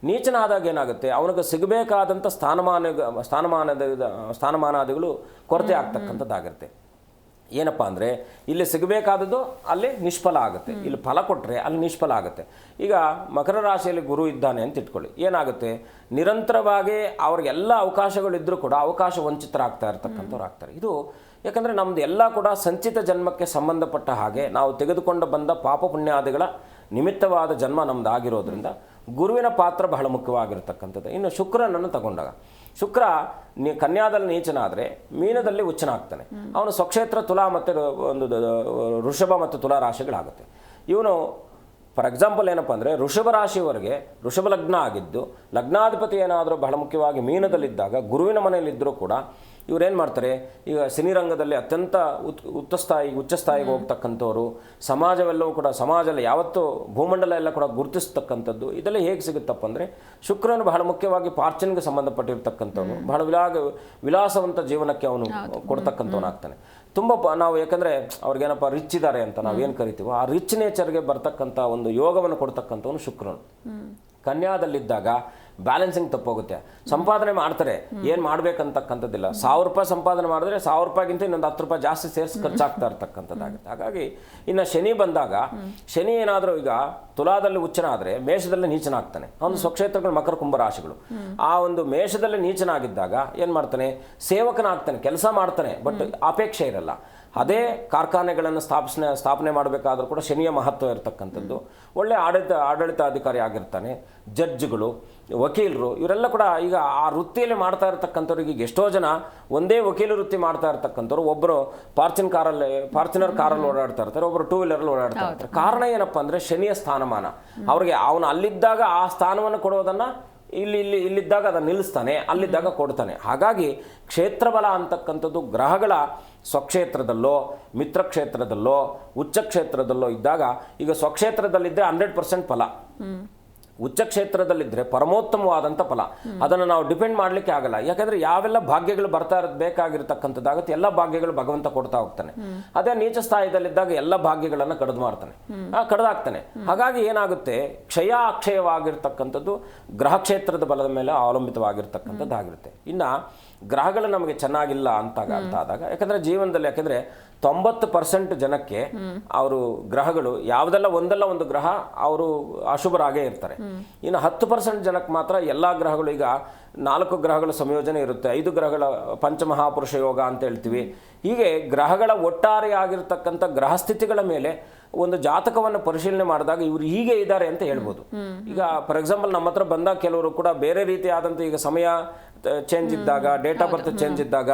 ನೀಚನಾದಾಗ ಏನಾಗುತ್ತೆ, ಅವನಿಗೆ ಸಿಗಬೇಕಾದಂಥ ಸ್ಥಾನಮಾನಾದಿಗಳು ಕೊರತೆ ಆಗ್ತಕ್ಕಂಥದ್ದಾಗಿರುತ್ತೆ. ಏನಪ್ಪ ಅಂದರೆ ಇಲ್ಲಿ ಸಿಗಬೇಕಾದದ್ದು ಅಲ್ಲಿ ನಿಷ್ಫಲ ಆಗುತ್ತೆ, ಇಲ್ಲಿ ಫಲ ಕೊಟ್ಟರೆ ಅಲ್ಲಿ ನಿಷ್ಫಲ ಆಗುತ್ತೆ. ಈಗ ಮಕರ ರಾಶಿಯಲ್ಲಿ ಗುರು ಇದ್ದಾನೆ ಅಂತ ಇಟ್ಕೊಳ್ಳಿ, ಏನಾಗುತ್ತೆ, ನಿರಂತರವಾಗಿ ಅವ್ರಿಗೆಲ್ಲ ಅವಕಾಶಗಳಿದ್ದರೂ ಕೂಡ ಅವಕಾಶ ವಂಚಿತರಾಗ್ತಾ ಇರ್ತಕ್ಕಂಥವ್ರು ಆಗ್ತಾರೆ. ಇದು ಯಾಕಂದರೆ ನಮ್ಮದು ಎಲ್ಲ ಕೂಡ ಸಂಚಿತ ಜನ್ಮಕ್ಕೆ ಸಂಬಂಧಪಟ್ಟ ಹಾಗೆ ನಾವು ತೆಗೆದುಕೊಂಡು ಬಂದ ಪಾಪ ಪುಣ್ಯಾದಿಗಳ ನಿಮಿತ್ತವಾದ ಜನ್ಮ ನಮ್ದು ಆಗಿರೋದ್ರಿಂದ ಗುರುವಿನ ಪಾತ್ರ ಬಹಳ ಮುಖ್ಯವಾಗಿರ್ತಕ್ಕಂಥದ್ದು. ಇನ್ನು ಶುಕ್ರನನ್ನು ತಗೊಂಡಾಗ ಶುಕ್ರ ಕನ್ಯಾದಲ್ಲಿ ನೀಚನಾದರೆ ಮೀನದಲ್ಲಿ ಉಚ್ಚನಾಗ್ತಾನೆ. ಅವನು ಸ್ವಕ್ಷೇತ್ರ ತುಲಾ ಮತ್ತು ಒಂದು ವೃಷಭ ಮತ್ತು ತುಲಾ ರಾಶಿಗಳಾಗುತ್ತೆ. ಇವನು ಫಾರ್ ಎಕ್ಸಾಂಪಲ್ ಏನಪ್ಪ ಅಂದರೆ ವೃಷಭ ರಾಶಿಯವರೆಗೆ ವೃಷಭ ಲಗ್ನ ಆಗಿದ್ದು ಲಗ್ನಾಧಿಪತಿ ಏನಾದರೂ ಬಹಳ ಮುಖ್ಯವಾಗಿ ಮೀನದಲ್ಲಿದ್ದಾಗ ಗುರುವಿನ ಮನೆಯಲ್ಲಿದ್ದರೂ ಕೂಡ ಇವರೇನು ಮಾಡ್ತಾರೆ, ಈಗ ಸಿನಿರಂಗದಲ್ಲಿ ಅತ್ಯಂತ ಉಚ್ಚ ಸ್ಥಾಯಿಗೆ ಹೋಗ್ತಕ್ಕಂಥವ್ರು, ಸಮಾಜವೆಲ್ಲವೂ ಕೂಡ ಸಮಾಜದಲ್ಲಿ ಯಾವತ್ತೂ ಭೂಮಂಡಲ ಎಲ್ಲ ಕೂಡ ಗುರುತಿಸ್ತಕ್ಕಂಥದ್ದು. ಇದೆಲ್ಲ ಹೇಗೆ ಸಿಗುತ್ತಪ್ಪ ಅಂದರೆ ಶುಕ್ರನು ಬಹಳ ಮುಖ್ಯವಾಗಿ ಪಾರ್ಚನ್ಗೆ ಸಂಬಂಧಪಟ್ಟಿರ್ತಕ್ಕಂಥವನು, ಬಹಳ ವಿಲಾಸವಂತ ಜೀವನಕ್ಕೆ ಅವನು ಕೊಡ್ತಕ್ಕಂಥವನಾಗ್ತಾನೆ. ತುಂಬ ನಾವು ಯಾಕಂದರೆ ಅವ್ರಿಗೇನಪ್ಪ ರಿಚ್ ಇದ್ದಾರೆ ಅಂತ ನಾವೇನು ಕರಿತೀವೋ ಆ ರಿಚ್ ನೇಚರ್ಗೆ ಬರ್ತಕ್ಕಂಥ ಒಂದು ಯೋಗವನ್ನು ಕೊಡ್ತಕ್ಕಂಥವನು ಶುಕ್ರನು. ಕನ್ಯಾದಲ್ಲಿದ್ದಾಗ ಬ್ಯಾಲೆನ್ಸಿಂಗ್ ತಪ್ಪೋಗುತ್ತೆ. ಸಂಪಾದನೆ ಮಾಡ್ತಾರೆ, ಏನು ಮಾಡ್ಬೇಕಂತಕ್ಕಂಥದ್ದಿಲ್ಲ. 1000 ರೂಪಾಯಿ ಸಂಪಾದನೆ ಮಾಡಿದ್ರೆ 1000 ರೂಪಾಯಿಗಿಂತ ಇನ್ನೊಂದು 10 ರೂಪಾಯಿ ಜಾಸ್ತಿ ಸೇರಿಸಿ ಖರ್ಚಾಗ್ತಾ ಇರ್ತಕ್ಕಂಥದ್ದಾಗುತ್ತೆ. ಹಾಗಾಗಿ ಇನ್ನು ಶನಿ ಬಂದಾಗ ಶನಿ ಏನಾದರೂ ಈಗ ತುಲಾದಲ್ಲಿ ಉಚ್ಚನಾದರೆ ಮೇಷದಲ್ಲಿ ನೀಚನಾಗ್ತಾನೆ. ಅವನು ಸ್ವಕ್ಷೇತ್ರಗಳು ಮಕರ ಕುಂಭ ರಾಶಿಗಳು. ಆ ಒಂದು ಮೇಷದಲ್ಲಿ ನೀಚನಾಗಿದ್ದಾಗ ಏನು ಮಾಡ್ತಾನೆ, ಸೇವಕನಾಗ್ತಾನೆ, ಕೆಲಸ ಮಾಡ್ತಾನೆ, ಬಟ್ ಅಪೇಕ್ಷೆ ಇರಲ್ಲ. ಅದೇ ಕಾರ್ಖಾನೆಗಳನ್ನು ಸ್ಥಾಪನೆ ಮಾಡಬೇಕಾದ್ರೂ ಕೂಡ ಶನಿಯ ಮಹತ್ವ ಇರತಕ್ಕಂಥದ್ದು. ಒಳ್ಳೆ ಆಡಳಿತಾಧಿಕಾರಿ ಆಗಿರ್ತಾನೆ. ಜಡ್ಜ್ಗಳು, ವಕೀಲರು ಇವರೆಲ್ಲ ಕೂಡ ಈಗ ಆ ವೃತ್ತಿಯಲ್ಲಿ ಮಾಡ್ತಾ ಇರ್ತಕ್ಕಂಥವ್ರಿಗೆ ಈಗ ಎಷ್ಟೋ ಜನ ಒಂದೇ ವಕೀಲ ವೃತ್ತಿ ಮಾಡ್ತಾ ಇರ್ತಕ್ಕಂಥವ್ರು ಒಬ್ಬರು ಫಾರ್ಚುನರ್ ಕಾರಲ್ಲಿ ಓಡಾಡ್ತಾ ಇರ್ತಾರೆ, ಒಬ್ಬರು 2 ವೀಲರಲ್ಲಿ ಓಡಾಡ್ತಾ ಇರ್ತಾರೆ. ಕಾರಣ ಏನಪ್ಪ ಅಂದರೆ ಶನಿಯ ಸ್ಥಾನಮಾನ. ಅವ್ರಿಗೆ ಅವನು ಅಲ್ಲಿದ್ದಾಗ ಆ ಸ್ಥಾನವನ್ನು ಕೊಡೋದನ್ನು ಇಲ್ಲಿದ್ದಾಗ ಅದನ್ನು ನಿಲ್ಲಿಸ್ತಾನೆ, ಅಲ್ಲಿದ್ದಾಗ ಕೊಡ್ತಾನೆ. ಹಾಗಾಗಿ ಕ್ಷೇತ್ರಬಲ ಅಂತಕ್ಕಂಥದ್ದು ಗ್ರಹಗಳ ಸ್ವಕ್ಷೇತ್ರದಲ್ಲೋ ಮಿತ್ರಕ್ಷೇತ್ರದಲ್ಲೋ ಉಚ್ಚ ಕ್ಷೇತ್ರದಲ್ಲೋ ಇದ್ದಾಗ, ಈಗ ಸ್ವಕ್ಷೇತ್ರದಲ್ಲಿದ್ದರೆ 100% ಫಲ, ಉಚ್ಚ ಕ್ಷೇತ್ರದಲ್ಲಿದ್ದರೆ ಪರಮೋತ್ತಮವಾದಂಥ ಫಲ. ಅದನ್ನು ನಾವು ಡಿಪೆಂಡ್ ಮಾಡಲಿಕ್ಕೆ ಆಗಲ್ಲ. ಯಾಕಂದರೆ ಯಾವೆಲ್ಲ ಭಾಗ್ಯಗಳು ಬರ್ತಾ ಇರೋದು ಬೇಕಾಗಿರ್ತಕ್ಕಂಥದ್ದಾಗುತ್ತೆ, ಎಲ್ಲ ಭಾಗ್ಯಗಳು ಭಗವಂತ ಕೊಡ್ತಾ ಹೋಗ್ತಾನೆ. ಅದೇ ನೀಚ ಸ್ಥಾನದಲ್ಲಿದ್ದಾಗ ಎಲ್ಲ ಭಾಗ್ಯಗಳನ್ನು ಕಡ್ದಾಕ್ತಾನೆ. ಹಾಗಾಗಿ ಏನಾಗುತ್ತೆ, ಕ್ಷಯ ಅಕ್ಷಯವಾಗಿರ್ತಕ್ಕಂಥದ್ದು ಗ್ರಹ ಕ್ಷೇತ್ರದ ಬಲದ ಮೇಲೆ ಅವಲಂಬಿತವಾಗಿರ್ತಕ್ಕಂಥದ್ದಾಗಿರುತ್ತೆ. ಇನ್ನು ಗ್ರಹಗಳು ನಮಗೆ ಚೆನ್ನಾಗಿಲ್ಲ ಅಂತಾದಾಗ, ಯಾಕಂದರೆ ಜೀವನದಲ್ಲಿ 90% ಜನಕ್ಕೆ ಅವರು ಗ್ರಹಗಳು ಯಾವುದೆಲ್ಲ ಒಂದಲ್ಲ ಒಂದು ಗ್ರಹ ಅವರು ಅಶುಭರಾಗೇ ಇರ್ತಾರೆ. ಇನ್ನು 10% ಜನಕ್ಕೆ ಮಾತ್ರ ಎಲ್ಲ ಗ್ರಹಗಳು, ಈಗ 4 ಗ್ರಹಗಳ ಸಂಯೋಜನೆ ಇರುತ್ತೆ, 5 ಗ್ರಹಗಳ ಪಂಚಮಹಾಪುರುಷ ಯೋಗ ಅಂತ ಹೇಳ್ತೀವಿ. ಹೀಗೆ ಗ್ರಹಗಳ ಒಟ್ಟಾರೆ ಆಗಿರ್ತಕ್ಕಂಥ ಗ್ರಹಸ್ಥಿತಿಗಳ ಮೇಲೆ ಒಂದು ಜಾತಕವನ್ನು ಪರಿಶೀಲನೆ ಮಾಡಿದಾಗ ಇವರು ಹೀಗೆ ಇದ್ದಾರೆ ಅಂತ ಹೇಳ್ಬೋದು. ಈಗ ಫಾರ್ ಎಕ್ಸಾಂಪಲ್ ನಮ್ಮ ಹತ್ರ ಬಂದಾಗ ಕೆಲವರು ಕೂಡ ಬೇರೆ ರೀತಿಯಾದಂಥ, ಈಗ ಸಮಯ ಚೇಂಜ್ ಇದ್ದಾಗ, ಡೇಟ್ ಆಫ್ ಬರ್ತ್ ಚೇಂಜ್ ಇದ್ದಾಗ,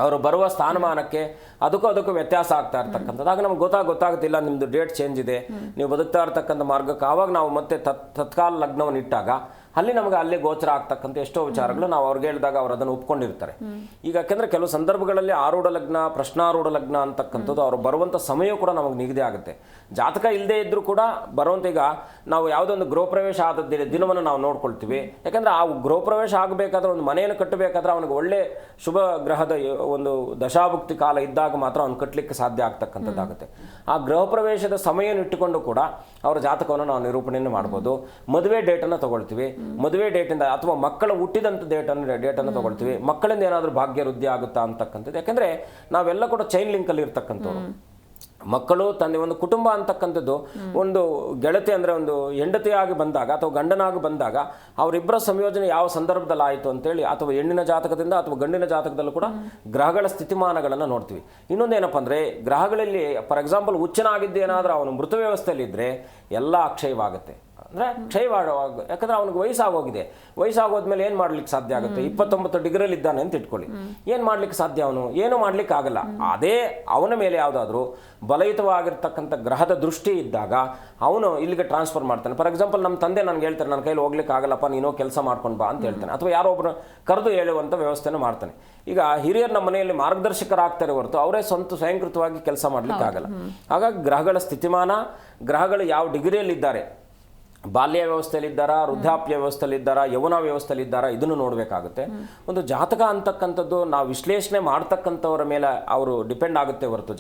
ಅವರು ಬರುವ ಸ್ಥಾನಮಾನಕ್ಕೆ ಅದಕ್ಕೂ ವ್ಯತ್ಯಾಸ ಆಗ್ತಾ ಇರ್ತಕ್ಕಂಥದ್ದು. ಆಗ ನಮ್ಗೆ ಗೊತ್ತಾಗುತ್ತಿಲ್ಲ ನಿಮ್ಮದು ಡೇಟ್ ಚೇಂಜ್ ಇದೆ, ನೀವು ಬದುಕ್ತಾ ಇರ್ತಕ್ಕಂಥ ಮಾರ್ಗಕ್ಕೆ. ಆವಾಗ ನಾವು ಮತ್ತೆ ತತ್ಕಾಲ ಲಗ್ನವನ್ನು ಇಟ್ಟಾಗ ಅಲ್ಲಿ ಗೋಚರ ಆಗ್ತಕ್ಕಂಥ ಎಷ್ಟೋ ವಿಚಾರಗಳು ನಾವು ಅವ್ರಿಗೆ ಹೇಳಿದಾಗ ಅವರು ಅದನ್ನು ಒಪ್ಕೊಂಡಿರ್ತಾರೆ. ಈಗ ಯಾಕೆಂದರೆ ಕೆಲವು ಸಂದರ್ಭಗಳಲ್ಲಿ ಆರೂಢ ಲಗ್ನ, ಪ್ರಶ್ನಾರೂಢ ಲಗ್ನ ಅಂತಕ್ಕಂಥದ್ದು ಅವರು ಬರುವಂಥ ಸಮಯ ಕೂಡ ನಮಗೆ ನಿಗದಿ ಆಗುತ್ತೆ. ಜಾತಕ ಇಲ್ಲದೇ ಇದ್ದರೂ ಕೂಡ ಬರುವಂಥ, ಈಗ ನಾವು ಯಾವುದೊಂದು ಗೃಹ ಪ್ರವೇಶ ಆದ ದಿನವನ್ನು ನಾವು ನೋಡ್ಕೊಳ್ತೀವಿ. ಯಾಕಂದರೆ ಆ ಗೃಹ ಪ್ರವೇಶ ಆಗಬೇಕಾದ್ರೆ, ಒಂದು ಮನೆಯನ್ನು ಕಟ್ಟಬೇಕಾದ್ರೆ ಅವನಿಗೆ ಒಳ್ಳೆ ಶುಭ ಗ್ರಹದ ಒಂದು ದಶಾಭುಕ್ತಿ ಕಾಲ ಇದ್ದಾಗ ಮಾತ್ರ ಅವ್ನು ಕಟ್ಟಲಿಕ್ಕೆ ಸಾಧ್ಯ ಆಗ್ತಕ್ಕಂಥದ್ದಾಗುತ್ತೆ. ಆ ಗೃಹ ಪ್ರವೇಶದ ಸಮಯವನ್ನು ಇಟ್ಟುಕೊಂಡು ಕೂಡ ಅವರ ಜಾತಕವನ್ನು ನಾವು ನಿರೂಪಣೆಯನ್ನು ಮಾಡ್ಬೋದು. ಮದುವೆ ಡೇಟನ್ನು ತಗೊಳ್ತೀವಿ, ಮದುವೆ ಡೇಟಿಂದ ಅಥವಾ ಮಕ್ಕಳ ಹುಟ್ಟಿದಂಥ ಡೇಟನ್ನು ತಗೊಳ್ತೀವಿ. ಮಕ್ಕಳಿಂದ ಏನಾದರೂ ಭಾಗ್ಯ ವೃದ್ಧಿ ಆಗುತ್ತಾ ಅಂತಕ್ಕಂಥದ್ದು. ಯಾಕೆಂದರೆ ನಾವೆಲ್ಲ ಕೂಡ ಚೈನ್ ಲಿಂಕಲ್ಲಿ ಇರ್ತಕ್ಕಂಥವ್ರು. ಮಕ್ಕಳು ತಂದೆ, ಒಂದು ಕುಟುಂಬ ಅಂತಕ್ಕಂಥದ್ದು ಒಂದು ಗೆಳತಿ ಅಂದರೆ ಒಂದು ಹೆಂಡತಿಯಾಗಿ ಬಂದಾಗ ಅಥವಾ ಗಂಡನಾಗಿ ಬಂದಾಗ ಅವರಿಬ್ಬರ ಸಂಯೋಜನೆ ಯಾವ ಸಂದರ್ಭದಲ್ಲಿ ಆಯಿತು ಅಂತೇಳಿ, ಅಥವಾ ಹೆಣ್ಣಿನ ಜಾತಕದಿಂದ ಅಥವಾ ಗಂಡಿನ ಜಾತಕದಲ್ಲೂ ಕೂಡ ಗ್ರಹಗಳ ಸ್ಥಿತಿಮಾನಗಳನ್ನು ನೋಡ್ತೀವಿ. ಇನ್ನೊಂದೇನಪ್ಪ ಅಂದರೆ, ಗ್ರಹಗಳಲ್ಲಿ ಫಾರ್ ಎಕ್ಸಾಂಪಲ್ ಹುಚ್ಚನಾಗಿದ್ದೇನಾದರೂ ಅವನು ಮೃತ ವ್ಯವಸ್ಥೆಯಲ್ಲಿ ಇದ್ದರೆ ಎಲ್ಲ ಅಕ್ಷಯವಾಗುತ್ತೆ. ಅಂದರೆ ಯಾಕಂದರೆ ಅವನಿಗೆ ವಯಸ್ಸಾಗೋದ್ಮೇಲೆ ಏನು ಮಾಡ್ಲಿಕ್ಕೆ ಸಾಧ್ಯ ಆಗುತ್ತೆ? 29 ಡಿಗ್ರಿಯಲ್ಲಿ ಇದ್ದಾನೆ ಅಂತ ಇಟ್ಕೊಳ್ಳಿ, ಏನು ಮಾಡ್ಲಿಕ್ಕೆ ಸಾಧ್ಯ? ಅವನು ಏನೂ ಮಾಡ್ಲಿಕ್ಕೆ ಆಗಲ್ಲ. ಅದೇ ಅವನ ಮೇಲೆ ಯಾವುದಾದ್ರೂ ಬಲಯುತವಾಗಿರ್ತಕ್ಕಂಥ ಗ್ರಹದ ದೃಷ್ಟಿ ಇದ್ದಾಗ ಅವನು ಇಲ್ಲಿಗೆ ಟ್ರಾನ್ಸ್ಫರ್ ಮಾಡ್ತಾನೆ. ಫಾರ್ ಎಕ್ಸಾಂಪಲ್ ನಮ್ಮ ತಂದೆ ನನಗೆ ಹೇಳ್ತಾರೆ, ನನ್ನ ಕೈಲಿ ಹೋಗ್ಲಿಕ್ಕೆ ಆಗಲ್ಲಪ್ಪ, ನೀನೋ ಕೆಲಸ ಮಾಡ್ಕೊಂಡು ಬಾ ಅಂತ ಹೇಳ್ತಾನೆ, ಅಥವಾ ಯಾರೋ ಒಬ್ಬರು ಕರೆದು ಹೇಳುವಂಥ ವ್ಯವಸ್ಥೆನೂ ಮಾಡ್ತಾನೆ. ಈಗ ಹಿರಿಯರು ನಮ್ಮ ಮನೆಯಲ್ಲಿ ಮಾರ್ಗದರ್ಶಕರಾಗ್ತಾರೆ ಹೊರತು ಅವರೇ ಸ್ವಯಂಕೃತವಾಗಿ ಕೆಲಸ ಮಾಡ್ಲಿಕ್ಕೆ ಆಗಲ್ಲ. ಹಾಗಾಗಿ ಗ್ರಹಗಳ ಸ್ಥಿತಿಮಾನ, ಗ್ರಹಗಳು ಯಾವ ಡಿಗ್ರಿಯಲ್ಲಿದ್ದಾರೆ, ಬಾಲ್ಯ ವ್ಯವಸ್ಥೆಯಲ್ಲಿದ್ದಾರಾ, ವೃದ್ಧಾಪ್ಯ ವ್ಯವಸ್ಥೆಯಲ್ಲಿದ್ದಾರಾ, ಯೌವನ ವ್ಯವಸ್ಥೆಯಲ್ಲಿದ್ದಾರಾ, ಇದನ್ನು ನೋಡಬೇಕಾಗುತ್ತೆ. ಒಂದು ಜಾತಕ ಅಂತಕ್ಕಂಥದ್ದು ನಾವು ವಿಶ್ಲೇಷಣೆ ಮಾಡ್ತಕ್ಕಂಥವ್ರ ಮೇಲೆ ಅವರು ಡಿಪೆಂಡ್ ಆಗುತ್ತೆ ಹೊರತು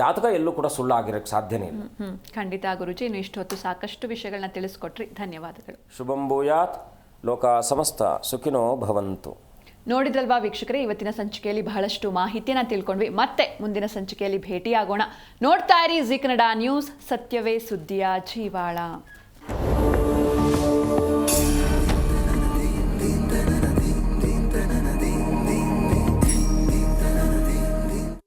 ಜಾತಕ ಎಲ್ಲೂ ಕೂಡ ಸುಳ್ಳಾಗಿರೋಕ್ಕೆ ಸಾಧ್ಯನೇ ಇಲ್ಲ. ಖಂಡಿತ ಗುರುಜಿ, ಇನ್ನು ಇಷ್ಟೊತ್ತು ಸಾಕಷ್ಟು ವಿಷಯಗಳನ್ನ ತಿಳಿಸ್ಕೊಟ್ರಿ, ಧನ್ಯವಾದಗಳು. ಶುಭಂ ಭೂಯಾತ್, ಲೋಕ ಸಮಸ್ತ ಸುಖಿನೋ ಭವಂತು. ನೋಡಿದ್ರಲ್ವಾ ವೀಕ್ಷಕರೇ, ಇವತ್ತಿನ ಸಂಚಿಕೆಯಲ್ಲಿ ಬಹಳಷ್ಟು ಮಾಹಿತಿಯನ್ನು ತಿಳ್ಕೊಂಡ್ವಿ. ಮತ್ತೆ ಮುಂದಿನ ಸಂಚಿಕೆಯಲ್ಲಿ ಭೇಟಿಯಾಗೋಣ. ನೋಡ್ತಾ ಇರಿ ಜೀ ಕನ್ನಡ ನ್ಯೂಸ್, ಸತ್ಯವೇ ಸುದ್ದಿಯ ಜೀವಾಳ.